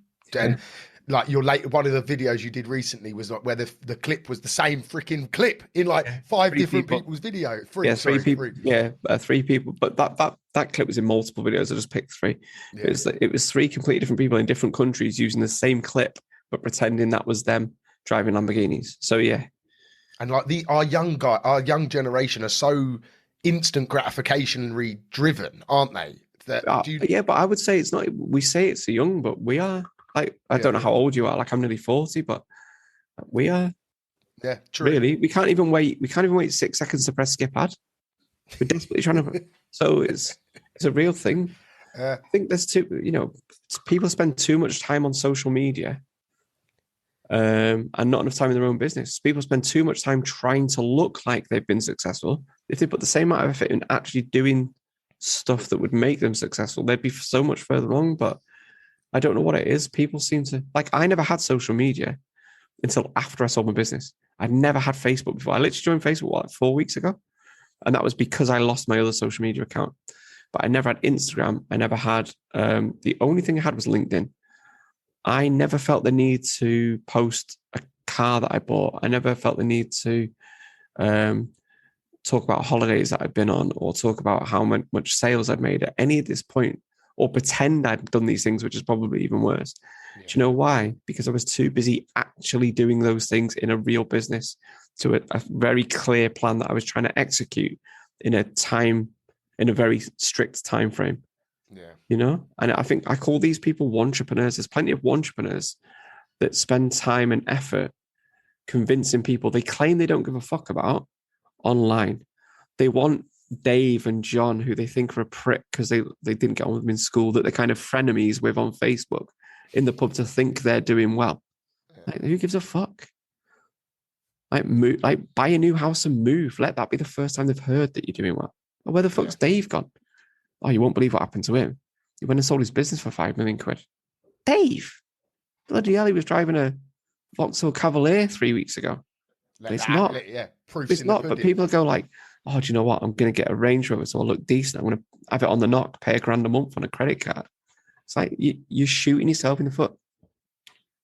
like one of the videos you did recently was like where the clip was the same freaking clip in like 5 different people's video. Three people, but that clip was in multiple videos. I just picked 3. It was 3 completely different people in different countries using the same clip but pretending that was them driving Lamborghinis. So yeah. And like our young generation are so instant gratification driven, aren't they? But I would say it's not. We say it's young, but we are. Like, I don't know how old you are. Like, I'm nearly 40, but we are. Yeah, true. Really, we can't even wait. We can't even wait 6 seconds to press skip ad. We're desperately trying to. So it's a real thing. I think there's people spend too much time on social media. And not enough time in their own business. People spend too much time trying to look like they've been successful. If they put the same amount of effort in actually doing stuff that would make them successful, they'd be so much further along. But I don't know what it is. People seem to I never had social media until after I sold my business. I'd never had Facebook before. I literally joined Facebook 4 weeks ago, and that was because I lost my other social media account. But I never had Instagram. I never had. The only thing I had was LinkedIn. I never felt the need to post a car that I bought. I never felt the need to talk about holidays that I've been on, or talk about how much sales I've made at any of this point, or pretend I'd done these things, which is probably even worse. Yeah. Do you know why? Because I was too busy actually doing those things in a real business, to a very clear plan that I was trying to execute in a very strict time frame. Yeah. And I think I call these people entrepreneurs. There's plenty of entrepreneurs that spend time and effort convincing people they claim they don't give a fuck about online. They want Dave and John, who they think are a prick because they didn't get on with them in school, that they're kind of frenemies with on Facebook, in the pub, to think they're doing well. Like, who gives a fuck? Buy a new house and move. Let that be the first time they've heard that you're doing well. Or where the fuck's Dave gone? Oh, you won't believe what happened to him. He went and sold his business for 5 million quid. Dave! Bloody hell, he was driving a Vauxhall Cavalier 3 weeks ago. It's not. It's not, but people go like, oh, do you know what? I'm going to get a Range Rover so I look decent. I'm going to have it on the knock, pay $1,000 a month on a credit card. It's like you're shooting yourself in the foot.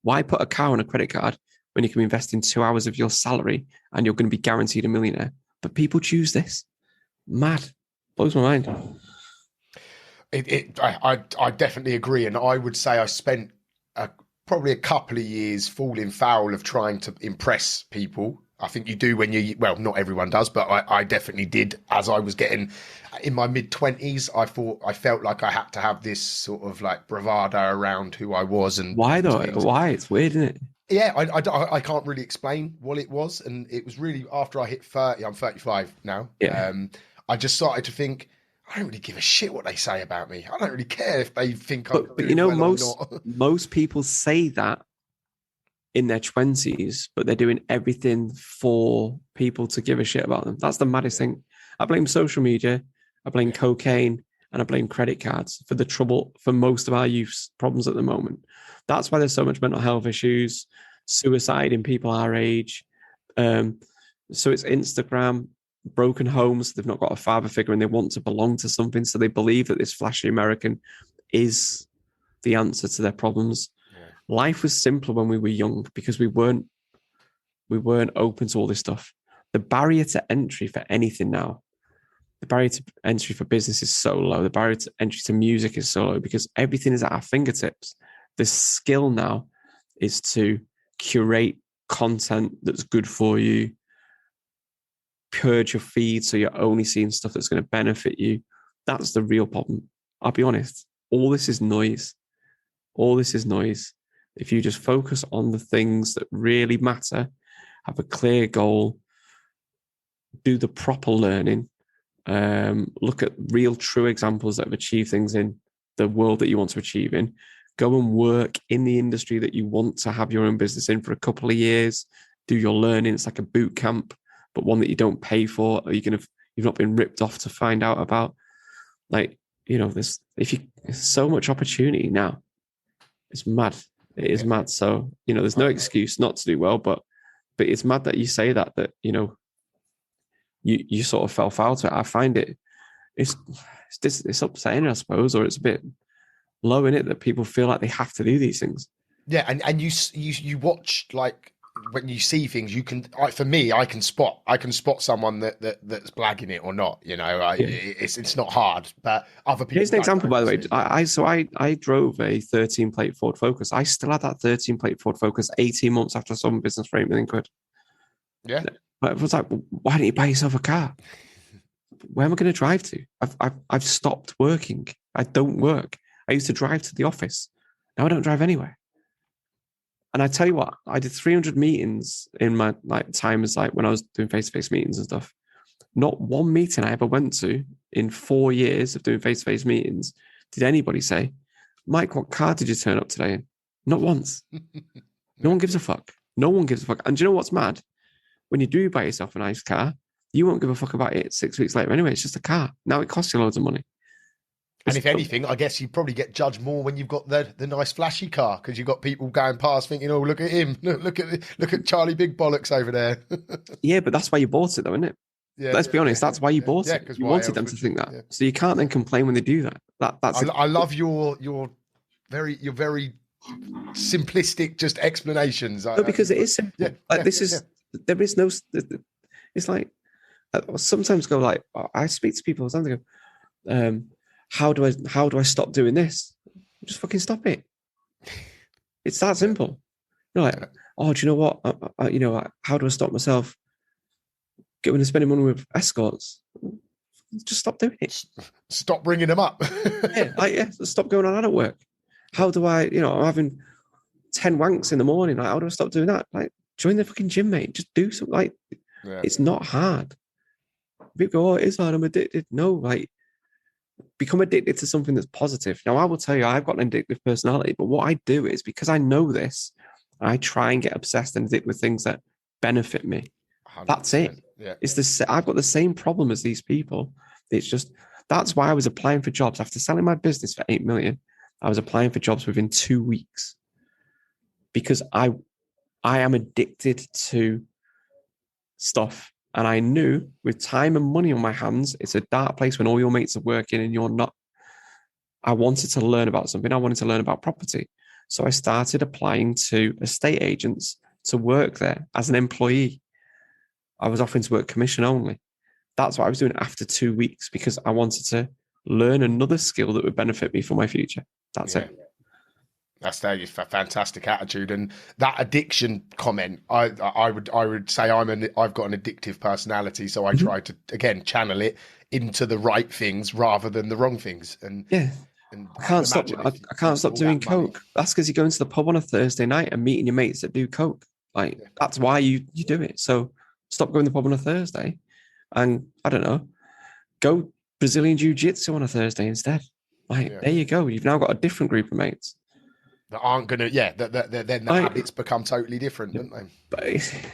Why put a car on a credit card when you can invest in 2 hours of your salary and you're going to be guaranteed a millionaire? But people choose this. Mad. Blows my mind. I definitely agree, and I would say I spent probably a couple of years falling foul of trying to impress people. I think you do when not everyone does, but I definitely did. As I was getting in my mid-20s, I felt like I had to have this sort of like bravado around who I was. And why though? Why? It's weird, isn't it? Yeah, I can't really explain what it was, and it was really after I hit 30. I'm 35 now. Yeah. I just started to think, I don't really give a shit what they say about me. I don't really care if they think I'm doing well or not. Most people say that in their 20s, but they're doing everything for people to give a shit about them. That's the maddest thing. I blame social media, I blame cocaine, and I blame credit cards for the trouble for most of our youth's problems at the moment. That's why there's so much mental health issues, suicide in people our age. So it's Instagram, broken homes. They've not got a father figure and they want to belong to something. So they believe that this flashy American is the answer to their problems. Yeah. Life was simpler when we were young because we weren't open to all this stuff. The barrier to entry for anything now, the barrier to entry for business is so low. The barrier to entry to music is so low because everything is at our fingertips. The skill now is to curate content that's good for you, purge your feed so you're only seeing stuff that's going to benefit you. That's the real problem. I'll be honest. All this is noise. All this is noise. If you just focus on the things that really matter, have a clear goal, do the proper learning, look at real true examples that have achieved things in the world that you want to achieve in, go and work in the industry that you want to have your own business in for a couple of years, do your learning. It's like a boot camp, but one that you don't pay for, or you've not been ripped off to find out about. Like, there's so much opportunity now. It's mad. It is mad. So, there's no excuse not to do well, but it's mad that you say that you sort of fell foul to it. I find it's upsetting, I suppose, or it's a bit low in it that people feel like they have to do these things. Yeah, and you watch, like, when you see things, you can. For me, I can spot someone that's blagging it or not. It's not hard, but other people. Here's an example, by the way. I drove a 13 plate Ford Focus. I still had that 13 plate Ford Focus 18 months after I sold my business for £8 million. Yeah, but it was like, why didn't you buy yourself a car? Where am I going to drive to? I've stopped working. I don't work. I used to drive to the office. Now I don't drive anywhere. And I tell you what, I did 300 meetings in my time as when I was doing face-to-face meetings and stuff. Not one meeting I ever went to in 4 years of doing face-to-face meetings did anybody say, Mike, what car did you turn up today in? Not once. No one gives a fuck. No one gives a fuck. And do you know what's mad? When you do buy yourself a nice car, you won't give a fuck about it 6 weeks later anyway. It's just a car. Now it costs you loads of money. And if anything, I guess you probably get judged more when you've got the nice flashy car, because you've got people going past thinking, "Oh, look at him! Look at Charlie Big Bollocks over there." Yeah, but that's why you bought it, though, isn't it? Yeah, let's be honest. That's why you bought it. You wanted them to think that, so you can't then complain when they do that. That's. I love your very simplistic just explanations. No, because it is simple. There is no. It's like I sometimes go like I speak to people sometimes go. How do I stop doing this? Just fucking stop it. It's that simple. You're like, oh, do you know what? How do I stop myself going to spending money with escorts? Just stop doing it. Stop bringing them up. Stop going on adult work. How do I? I'm having 10 wanks in the morning. Like, how do I stop doing that? Like, join the fucking gym, mate. Just do something. It's not hard. People go, oh, it is hard. I'm addicted. No, become addicted to something that's positive. Now, I will tell you, I've got an addictive personality, but what I do is, because I know this, I try and get obsessed and addicted with things that benefit me. 100%. That's it. Yeah. I've got the same problem as these people. It's just, that's why I was applying for jobs. After selling my business for 8 million, I was applying for jobs within 2 weeks, because I am addicted to stuff. And I knew with time and money on my hands, it's a dark place when all your mates are working and you're not. I wanted to learn about something. I wanted to learn about property. So I started applying to estate agents to work there as an employee. I was offering to work commission only. That's what I was doing after 2 weeks, because I wanted to learn another skill that would benefit me for my future. That's it. That's a fantastic attitude, and that addiction comment. I would say I've got an addictive personality, so I try to again channel it into the right things rather than the wrong things. And and I can't stop doing coke. That's because you're going to the pub on a Thursday night and meeting your mates that do coke. That's why you do it. So stop going to the pub on a Thursday, and I don't know, go Brazilian jiu-jitsu on a Thursday instead. There you go. You've now got a different group of mates that aren't gonna, then the habits become totally different, don't they? But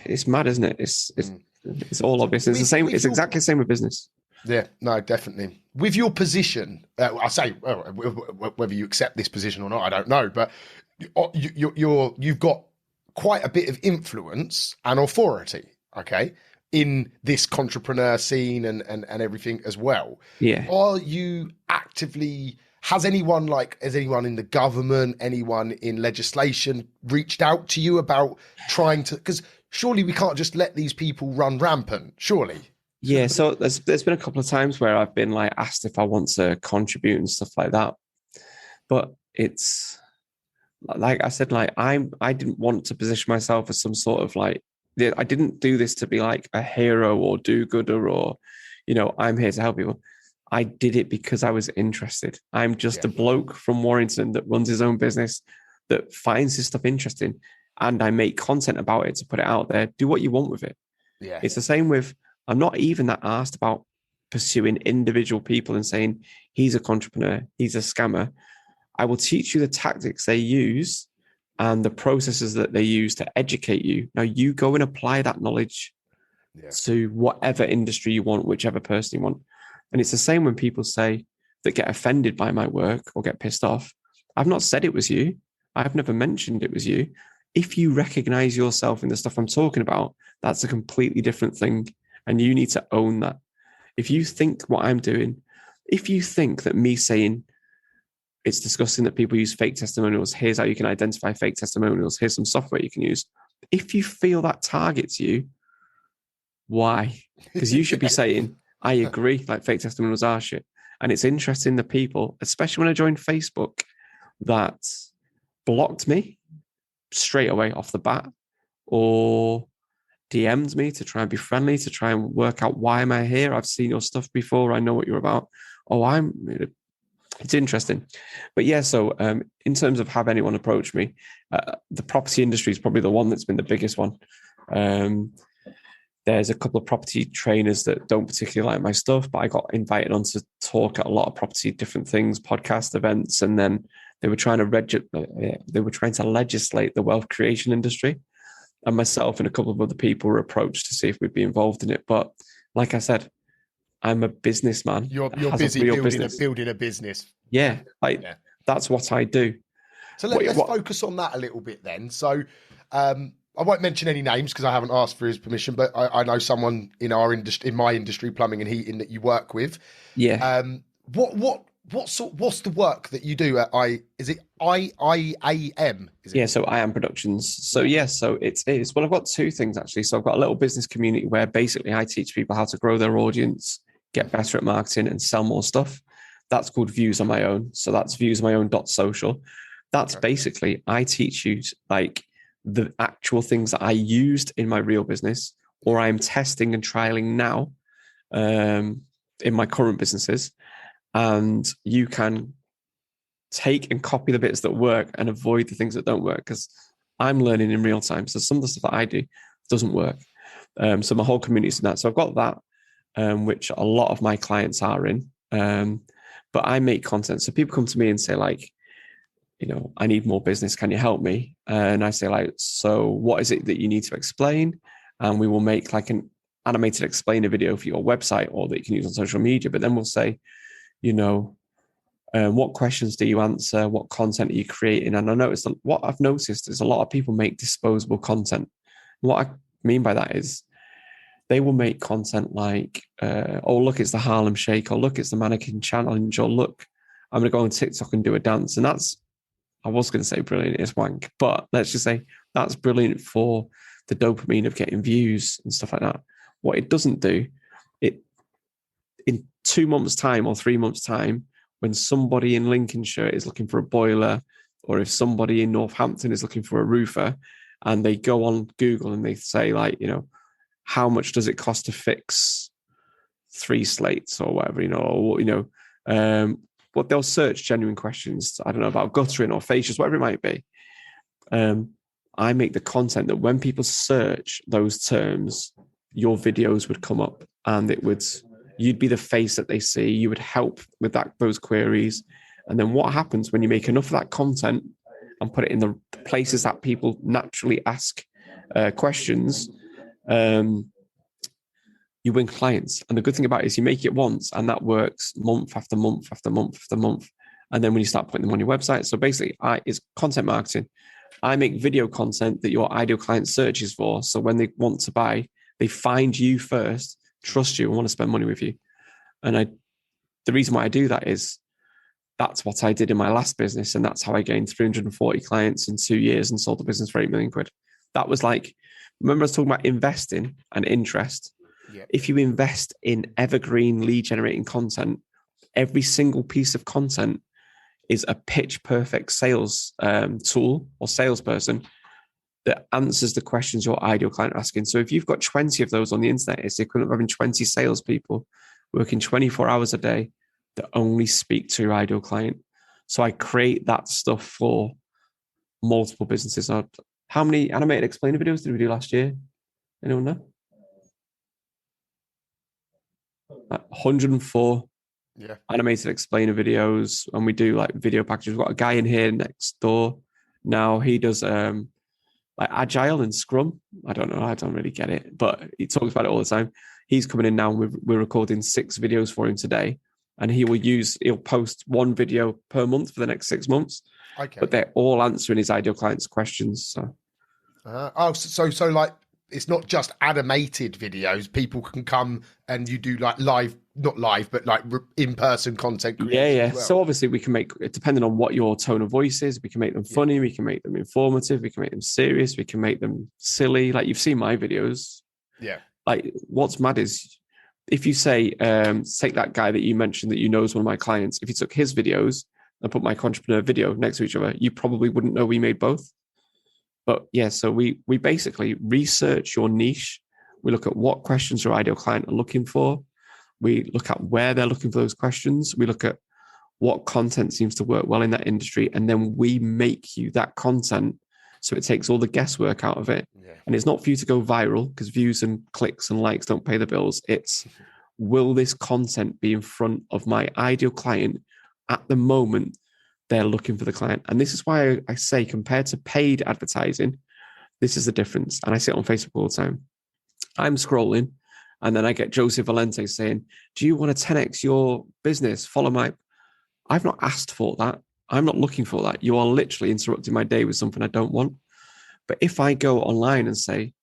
it's mad, isn't it? It's all obvious. It's the same. It's exactly the same with business. Yeah, no, definitely. With your position, I say whether you accept this position or not, I don't know. But you've got quite a bit of influence and authority, okay, in this entrepreneur scene and everything as well. Yeah. Are you actively? Has anyone in the government, anyone in legislation reached out to you about trying to? Because surely we can't just let these people run rampant, surely. Yeah, so there's been a couple of times where I've been asked if I want to contribute and stuff like that. But it's like I said, I didn't want to position myself as some sort of I didn't do this to be a hero or do-gooder or, I'm here to help people. I did it because I was interested. I'm just a bloke from Warrington that runs his own business, that finds his stuff interesting, and I make content about it to put it out there. Do what you want with it. Yeah. It's the same with I'm not even that asked about pursuing individual people and saying, he's a entrepreneur, he's a scammer. I will teach you the tactics they use and the processes that they use to educate you. Now you go and apply that knowledge to whatever industry you want, whichever person you want. And it's the same when people say that get offended by my work or get pissed off. I've not said it was you. I've never mentioned it was you. If you recognize yourself in the stuff I'm talking about, that's a completely different thing. And you need to own that. If you think what I'm doing, if you think that me saying it's disgusting that people use fake testimonials, here's how you can identify fake testimonials, here's some software you can use. If you feel that targets you, why? Because you should be saying, I agree, like fake testimonials are shit. And it's interesting the people, especially when I joined Facebook, that blocked me straight away off the bat or DM'd me to try and be friendly, to try and work out why am I here? I've seen your stuff before. I know what you're about. It's interesting. But yeah, so in terms of have anyone approach me, the property industry is probably the one that's been the biggest one. There's a couple of property trainers that don't particularly like my stuff, but I got invited on to talk at a lot of property, different things, podcast events, and then they were trying to legislate the wealth creation industry. And myself and a couple of other people were approached to see if we'd be involved in it. But like I said, I'm a businessman. You're busy building a business. Yeah, that's what I do. So let's focus on that a little bit then. So I won't mention any names because I haven't asked for his permission, but I know someone in our industry, in my industry, plumbing and heating, that you work with. Yeah. What's the work that you do at IAM? Yeah, so I Am Productions. So it is. Well, I've got two things actually. So I've got a little business community where basically I teach people how to grow their audience, get better at marketing, and sell more stuff. That's called Views on My Own. So that's viewsonmyown.social. That's basically I teach you like the actual things that I used in my real business, or I'm testing and trialing now in my current businesses. And you can take and copy the bits that work and avoid the things that don't work, because I'm learning in real time. So some of the stuff that I do doesn't work. So my whole community is in that. So I've got that, which a lot of my clients are in. But I make content. So people come to me and say like, I need more business. Can you help me? And I say like, so what is it that you need to explain? And we will make like an animated explainer video for your website or that you can use on social media. But then we'll say, what questions do you answer? What content are you creating? And what I've noticed is a lot of people make disposable content. What I mean by that is they will make content like, oh, look, it's the Harlem Shake, or look, it's the Mannequin Challenge, or look, I'm going to go on TikTok and do a dance. And that's, I was going to say brilliant, it's wank, but let's just say that's brilliant for the dopamine of getting views and stuff like that. What it doesn't do, in 2 months' time or 3 months' time, when somebody in Lincolnshire is looking for a boiler, or if somebody in Northampton is looking for a roofer, and they go on Google and they say like, how much does it cost to fix 3 slates or whatever, but they'll search genuine questions, I don't know, about guttering or fascias, whatever it might be. I make the content that when people search those terms, your videos would come up and you'd be the face that they see. You would help with those queries. And then what happens when you make enough of that content and put it in the places that people naturally ask questions, you win clients. And the good thing about it is you make it once and that works month after month after month after month. And then when you start putting them on your website, so basically it's content marketing. I make video content that your ideal client searches for. So when they want to buy, they find you first, trust you, and want to spend money with you. And the reason why I do that is that's what I did in my last business. And that's how I gained 340 clients in 2 years and sold the business for 8 million quid. That was like, remember I was talking about investing and interest. Yeah. If you invest in evergreen lead generating content, every single piece of content is a pitch perfect sales tool or salesperson that answers the questions your ideal client are asking. So if you've got 20 of those on the internet, it's the equivalent of having 20 salespeople working 24 hours a day that only speak to your ideal client. So I create that stuff for multiple businesses. How many animated explainer videos did we do last year? Anyone know? 104 Yeah. animated explainer videos, and we do like video packages. We've got a guy in here next door now. He does like Agile and Scrum. I don't know. I don't really get it, but he talks about it all the time. He's coming in now, and we're recording 6 videos for him today, and he'll post 1 video per month for the next 6 months. Okay. But they're all answering his ideal clients' questions. So. So like it's not just animated videos. People can come and you do like live, not live, but like in-person content creation. Yeah. As well. So obviously we can make, depending on what your tone of voice is, we can make them funny, we can make them informative, we can make them serious, we can make them silly. Like you've seen my videos. Yeah. Like what's mad is if you say, take that guy that you mentioned that you know is one of my clients, if you took his videos and put my entrepreneur video next to each other, you probably wouldn't know we made both. But yeah, so we basically research your niche. We look at what questions your ideal client are looking for. We look at where they're looking for those questions. We look at what content seems to work well in that industry. And then we make you that content. So it takes all the guesswork out of it. Yeah. And it's not for you to go viral because views and clicks and likes don't pay the bills. It's will this content be in front of my ideal client at the moment they're looking for the client? And this is why I say compared to paid advertising, this is the difference. And I see it on Facebook all the time. I'm scrolling and then I get Joseph Valente saying, do you want to 10x your business? Follow my... I've not asked for that. I'm not looking for that. You are literally interrupting my day with something I don't want. But if I go online and say,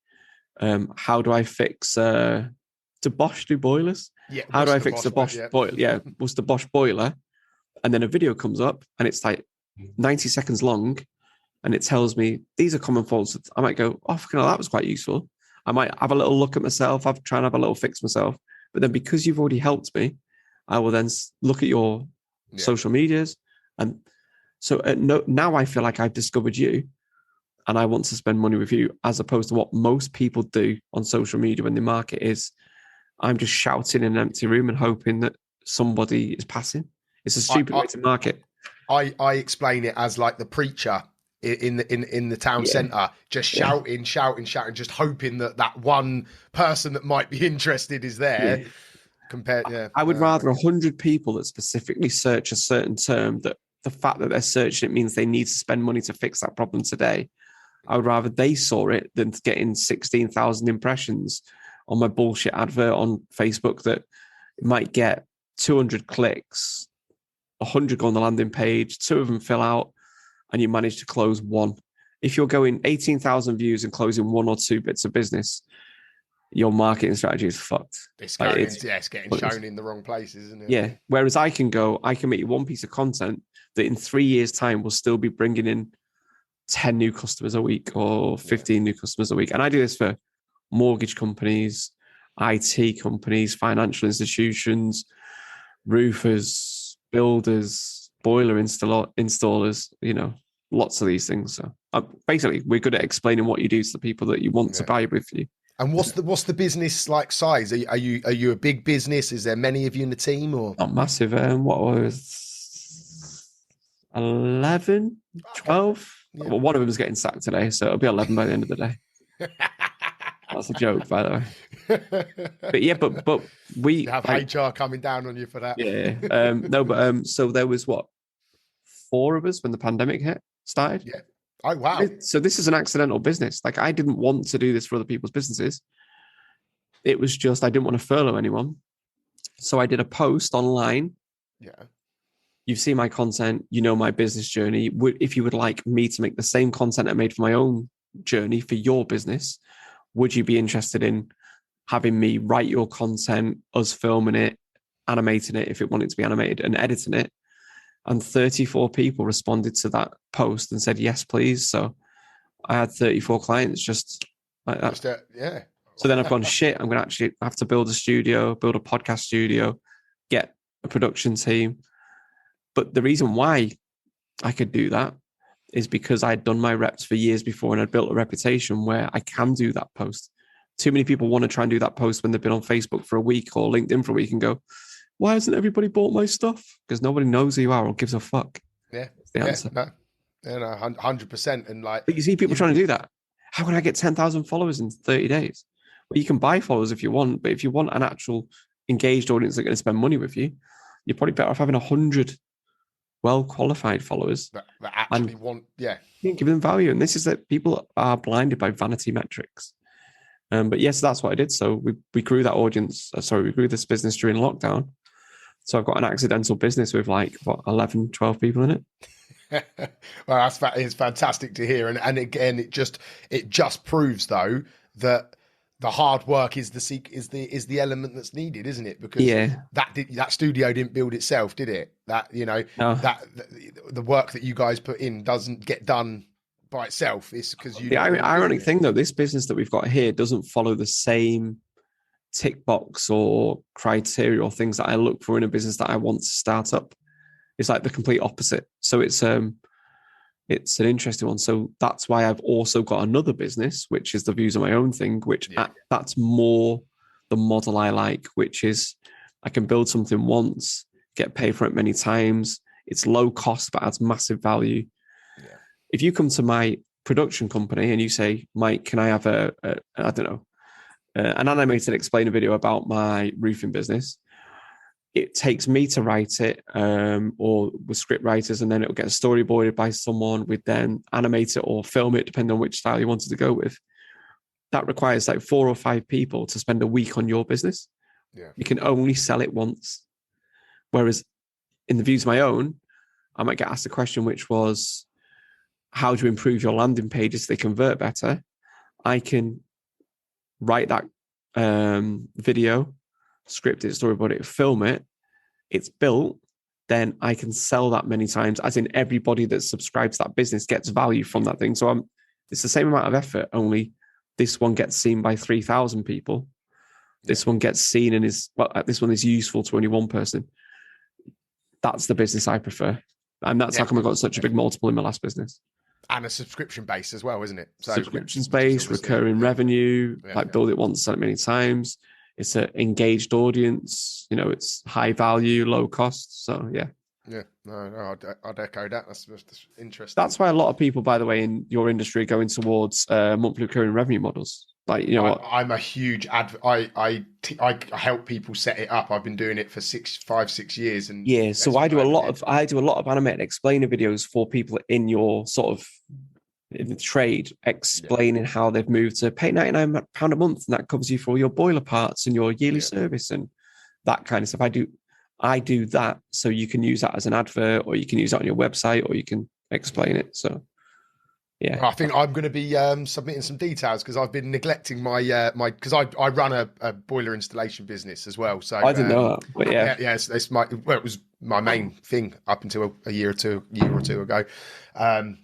how do I fix... do Bosch do boilers? Yeah. How do I fix the Bosch boiler? Yeah, what's the Bosch boiler? And then a video comes up and it's like 90 seconds long and it tells me these are common faults. I might go, oh, fucking hell, that was quite useful. I might have a little look at myself. I've tried to have a little fix myself. But then because you've already helped me, I will then look at your social medias. And so now I feel like I've discovered you and I want to spend money with you, as opposed to what most people do on social media when they market is I'm just shouting in an empty room and hoping that somebody is passing. It's a stupid way to market. I explain it as like the preacher in the town centre, just shouting, just hoping that one person that might be interested is there. I would rather 100 people that specifically search a certain term, that the fact that they're searching it means they need to spend money to fix that problem today. I would rather they saw it than getting 16,000 impressions on my bullshit advert on Facebook that might get 200 clicks, 100 go on the landing page, 2 of them fill out, and you manage to close 1. If you're going 18,000 views and closing 1 or 2 bits of business, your marketing strategy is fucked. It's getting shown in the wrong places, isn't it? Yeah. Whereas I can make you one piece of content that in 3 years' time will still be bringing in 10 new customers a week or 15 new customers a week. And I do this for mortgage companies, IT companies, financial institutions, roofers, builders, boiler installers, lots of these things. So basically we're good at explaining what you do to the people that you want to buy with you. And what's the business like size? Are you a big business? Is there many of you in the team or not massive? What was 11, 12? Yeah. Well, one of them is getting sacked today, so it'll be 11 by the end of the day. That's a joke, by the way. But yeah, but we have HR coming down on you for that. Yeah. So there was 4 of us when the pandemic started. Yeah. Oh wow. So this is an accidental business. Like I didn't want to do this for other people's businesses. It was just I didn't want to furlough anyone. So I did a post online. Yeah. You've seen my content, my business journey. If you would like me to make the same content I made for my own journey for your business, would you be interested in having me write your content, us filming it, animating it if it wanted to be animated, and editing it? And 34 people responded to that post and said, yes, please. So I had 34 clients just like that. So then I've gone, shit, I'm going to actually have to build a studio, build a podcast studio, get a production team. But the reason why I could do that is because I'd done my reps for years before and I'd built a reputation where I can do that post. Too many people want to try and do that post when they've been on Facebook for a week or LinkedIn for a week and go, why hasn't everybody bought my stuff? Because nobody knows who you are or gives a fuck. Yeah. That's the answer. No, 100%. And but you see people trying to do that. How can I get 10,000 followers in 30 days? Well, you can buy followers if you want, but if you want an actual engaged audience that are going to spend money with you, you're probably better off having 100 well-qualified followers that actually want, give them value. And this is that people are blinded by vanity metrics. But yes, that's what I did. So we grew that audience. We grew this business during lockdown. So I've got an accidental business with 11, 12 people in it. Well, it's fantastic to hear. And again, it just proves though that the hard work is the element that's needed, isn't it? Because that studio didn't build itself, did it? That, no. that the work that you guys put in doesn't get done by itself. It's because you. The ironic thing though, this business that we've got here doesn't follow the same tick box or criteria or things that I look for in a business that I want to start up. It's like the complete opposite. So it's an interesting one. So that's why I've also got another business, which is the Views on My Own thing, which that's more the model I like, which is I can build something once, get paid for it many times. It's low cost, but adds massive value. Yeah. If you come to my production company and you say, Mike, can I have an animated explainer video about my roofing business? It takes me to write it, or with script writers, and then it'll get storyboarded by someone. We'd then animate it or film it, depending on which style you wanted to go with. That requires 4 or 5 people to spend a week on your business. Yeah. You can only sell it once. Whereas in the Views of My Own, I might get asked a question, which was, how do you improve your landing pages so they convert better? I can write that video, script it, storyboard it, film it, it's built, then I can sell that many times, as in everybody that subscribes to that business gets value from that thing. So it's the same amount of effort, only this one gets seen by 3,000 people. This one gets seen and this one is useful to only one person. That's the business I prefer. And that's how come I got such a big multiple in my last business. And a subscription base as well, isn't it? So, subscription base, recurring revenue, build it once, sell it many times. It's an engaged audience, it's high value, low cost. So, yeah. Yeah, no, I'd echo that. That's interesting. That's why a lot of people, by the way, in your industry are going towards monthly recurring revenue models. I'm a huge I help people set it up. I've been doing it for 5-6 years, and so I do a lot of animated explainer videos for people in your sort of in the trade, explaining how they've moved to pay £99 a month, and that covers you for all your boiler parts and your yearly service and that kind of stuff. I do that, so you can use that as an advert, or you can use that on your website, or you can explain it. So. Yeah, I think I'm going to be submitting some details because I've been neglecting my because I run a boiler installation business as well. So I didn't know that, but it was my main thing up until a year or two ago.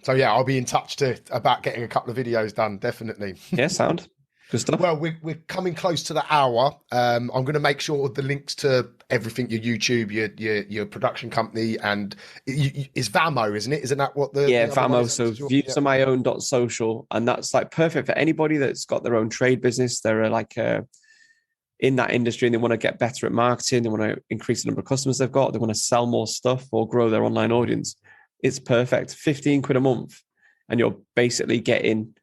So I'll be in touch about getting a couple of videos done. Definitely. Yeah, sound. Good stuff. Well, we're coming close to the hour. I'm going to make sure the links to everything, your YouTube, your production company, and it's Vamo, isn't it? Isn't that what the Vamo? So viewsommyown.social, and that's perfect for anybody that's got their own trade business. They're in that industry and they want to get better at marketing. They want to increase the number of customers they've got. They want to sell more stuff or grow their online audience. It's perfect. 15 quid a month, and you're basically getting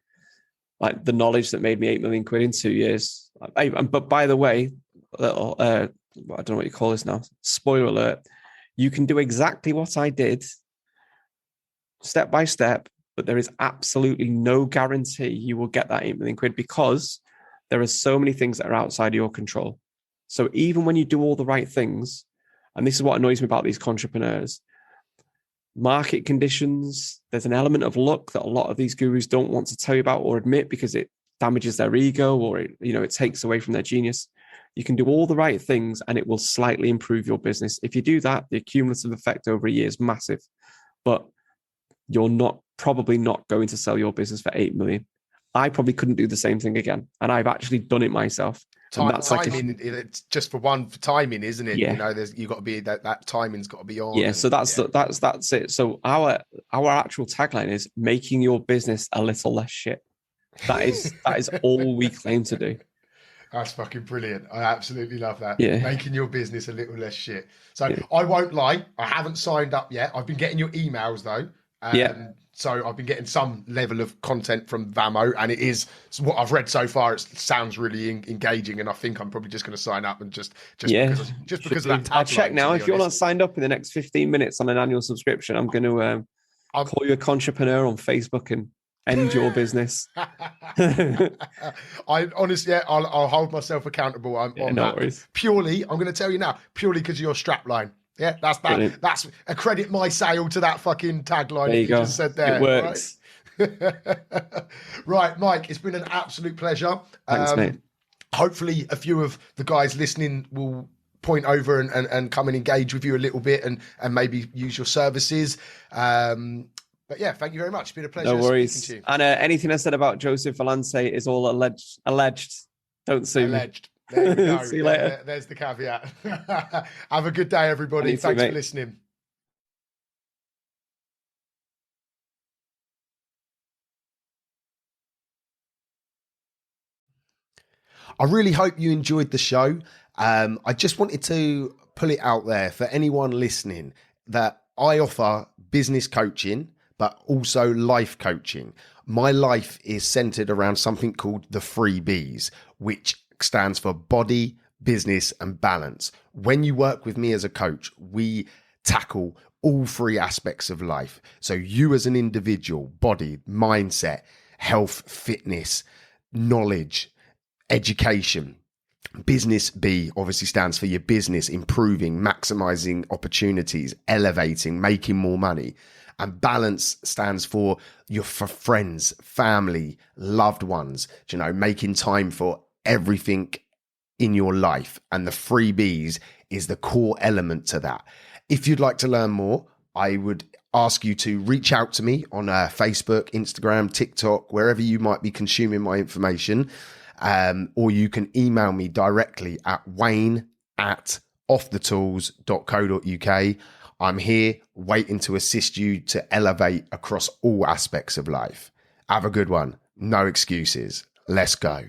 the knowledge that made me 8 million quid in 2 years. But by the way, I don't know what you call this now. Spoiler alert. You can do exactly what I did step by step, but there is absolutely no guarantee you will get that 8 million quid because there are so many things that are outside of your control. So even when you do all the right things, and this is what annoys me about these entrepreneurs, market conditions, there's an element of luck that a lot of these gurus don't want to tell you about or admit because it damages their ego or it takes away from their genius. You can do all the right things and it will slightly improve your business. If you do that, the cumulative effect over a year is massive, but you're probably not going to sell your business for 8 million. I probably couldn't do the same thing again. And I've actually done it myself. Timing, it's just for timing, isn't it? Yeah. You've got to be that timing's got to be on. Yeah. So that's it. So our actual tagline is making your business a little less shit. That is all we claim to do. That's fucking brilliant. I absolutely love that. Yeah. Making your business a little less shit. So I won't lie. I haven't signed up yet. I've been getting your emails though. Yeah. So I've been getting some level of content from Vamo, and it is what I've read so far. It sounds really engaging, and I think I'm probably just going to sign up and just because of that tagline. I'll check now. If you're not honest. signed up in the next 15 minutes on an annual subscription, I'm going to call you a entrepreneur on Facebook and end your business. I honestly, I'll hold myself accountable on that. Worries. Purely, I'm going to tell you now, purely because of your strapline. Yeah, that's that. Brilliant. That's accredit my sale to that fucking tagline There you go. just said there. It works. Right, Mike, it's been an absolute pleasure. Thanks, mate. Hopefully a few of the guys listening will point over and come and engage with you a little bit and maybe use your services. But yeah, thank you very much. It's been a pleasure. No worries. Speaking to you. And anything I said about Joseph Valance is all alleged. Don't sue me. There you go. See you later. There's the caveat. Have a good day, everybody. Thanks for listening. I really hope you enjoyed the show. I just wanted to put it out there for anyone listening that I offer business coaching, but also life coaching. My life is centered around something called the 3 Bs, which stands for body, business, and balance. When you work with me as a coach, we tackle all 3 aspects of life. So you as an individual, body, mindset, health, fitness, knowledge, education. Business B obviously stands for your business, improving, maximizing opportunities, elevating, making more money. And balance stands for your friends, family, loved ones, making time for everything in your life. And the 3 Bs is the core element to that. If you'd like to learn more, I would ask you to reach out to me on Facebook, Instagram, TikTok, wherever you might be consuming my information. Or you can email me directly at wayne@offthetools.co.uk. I'm here waiting to assist you to elevate across all aspects of life. Have a good one. No excuses. Let's go.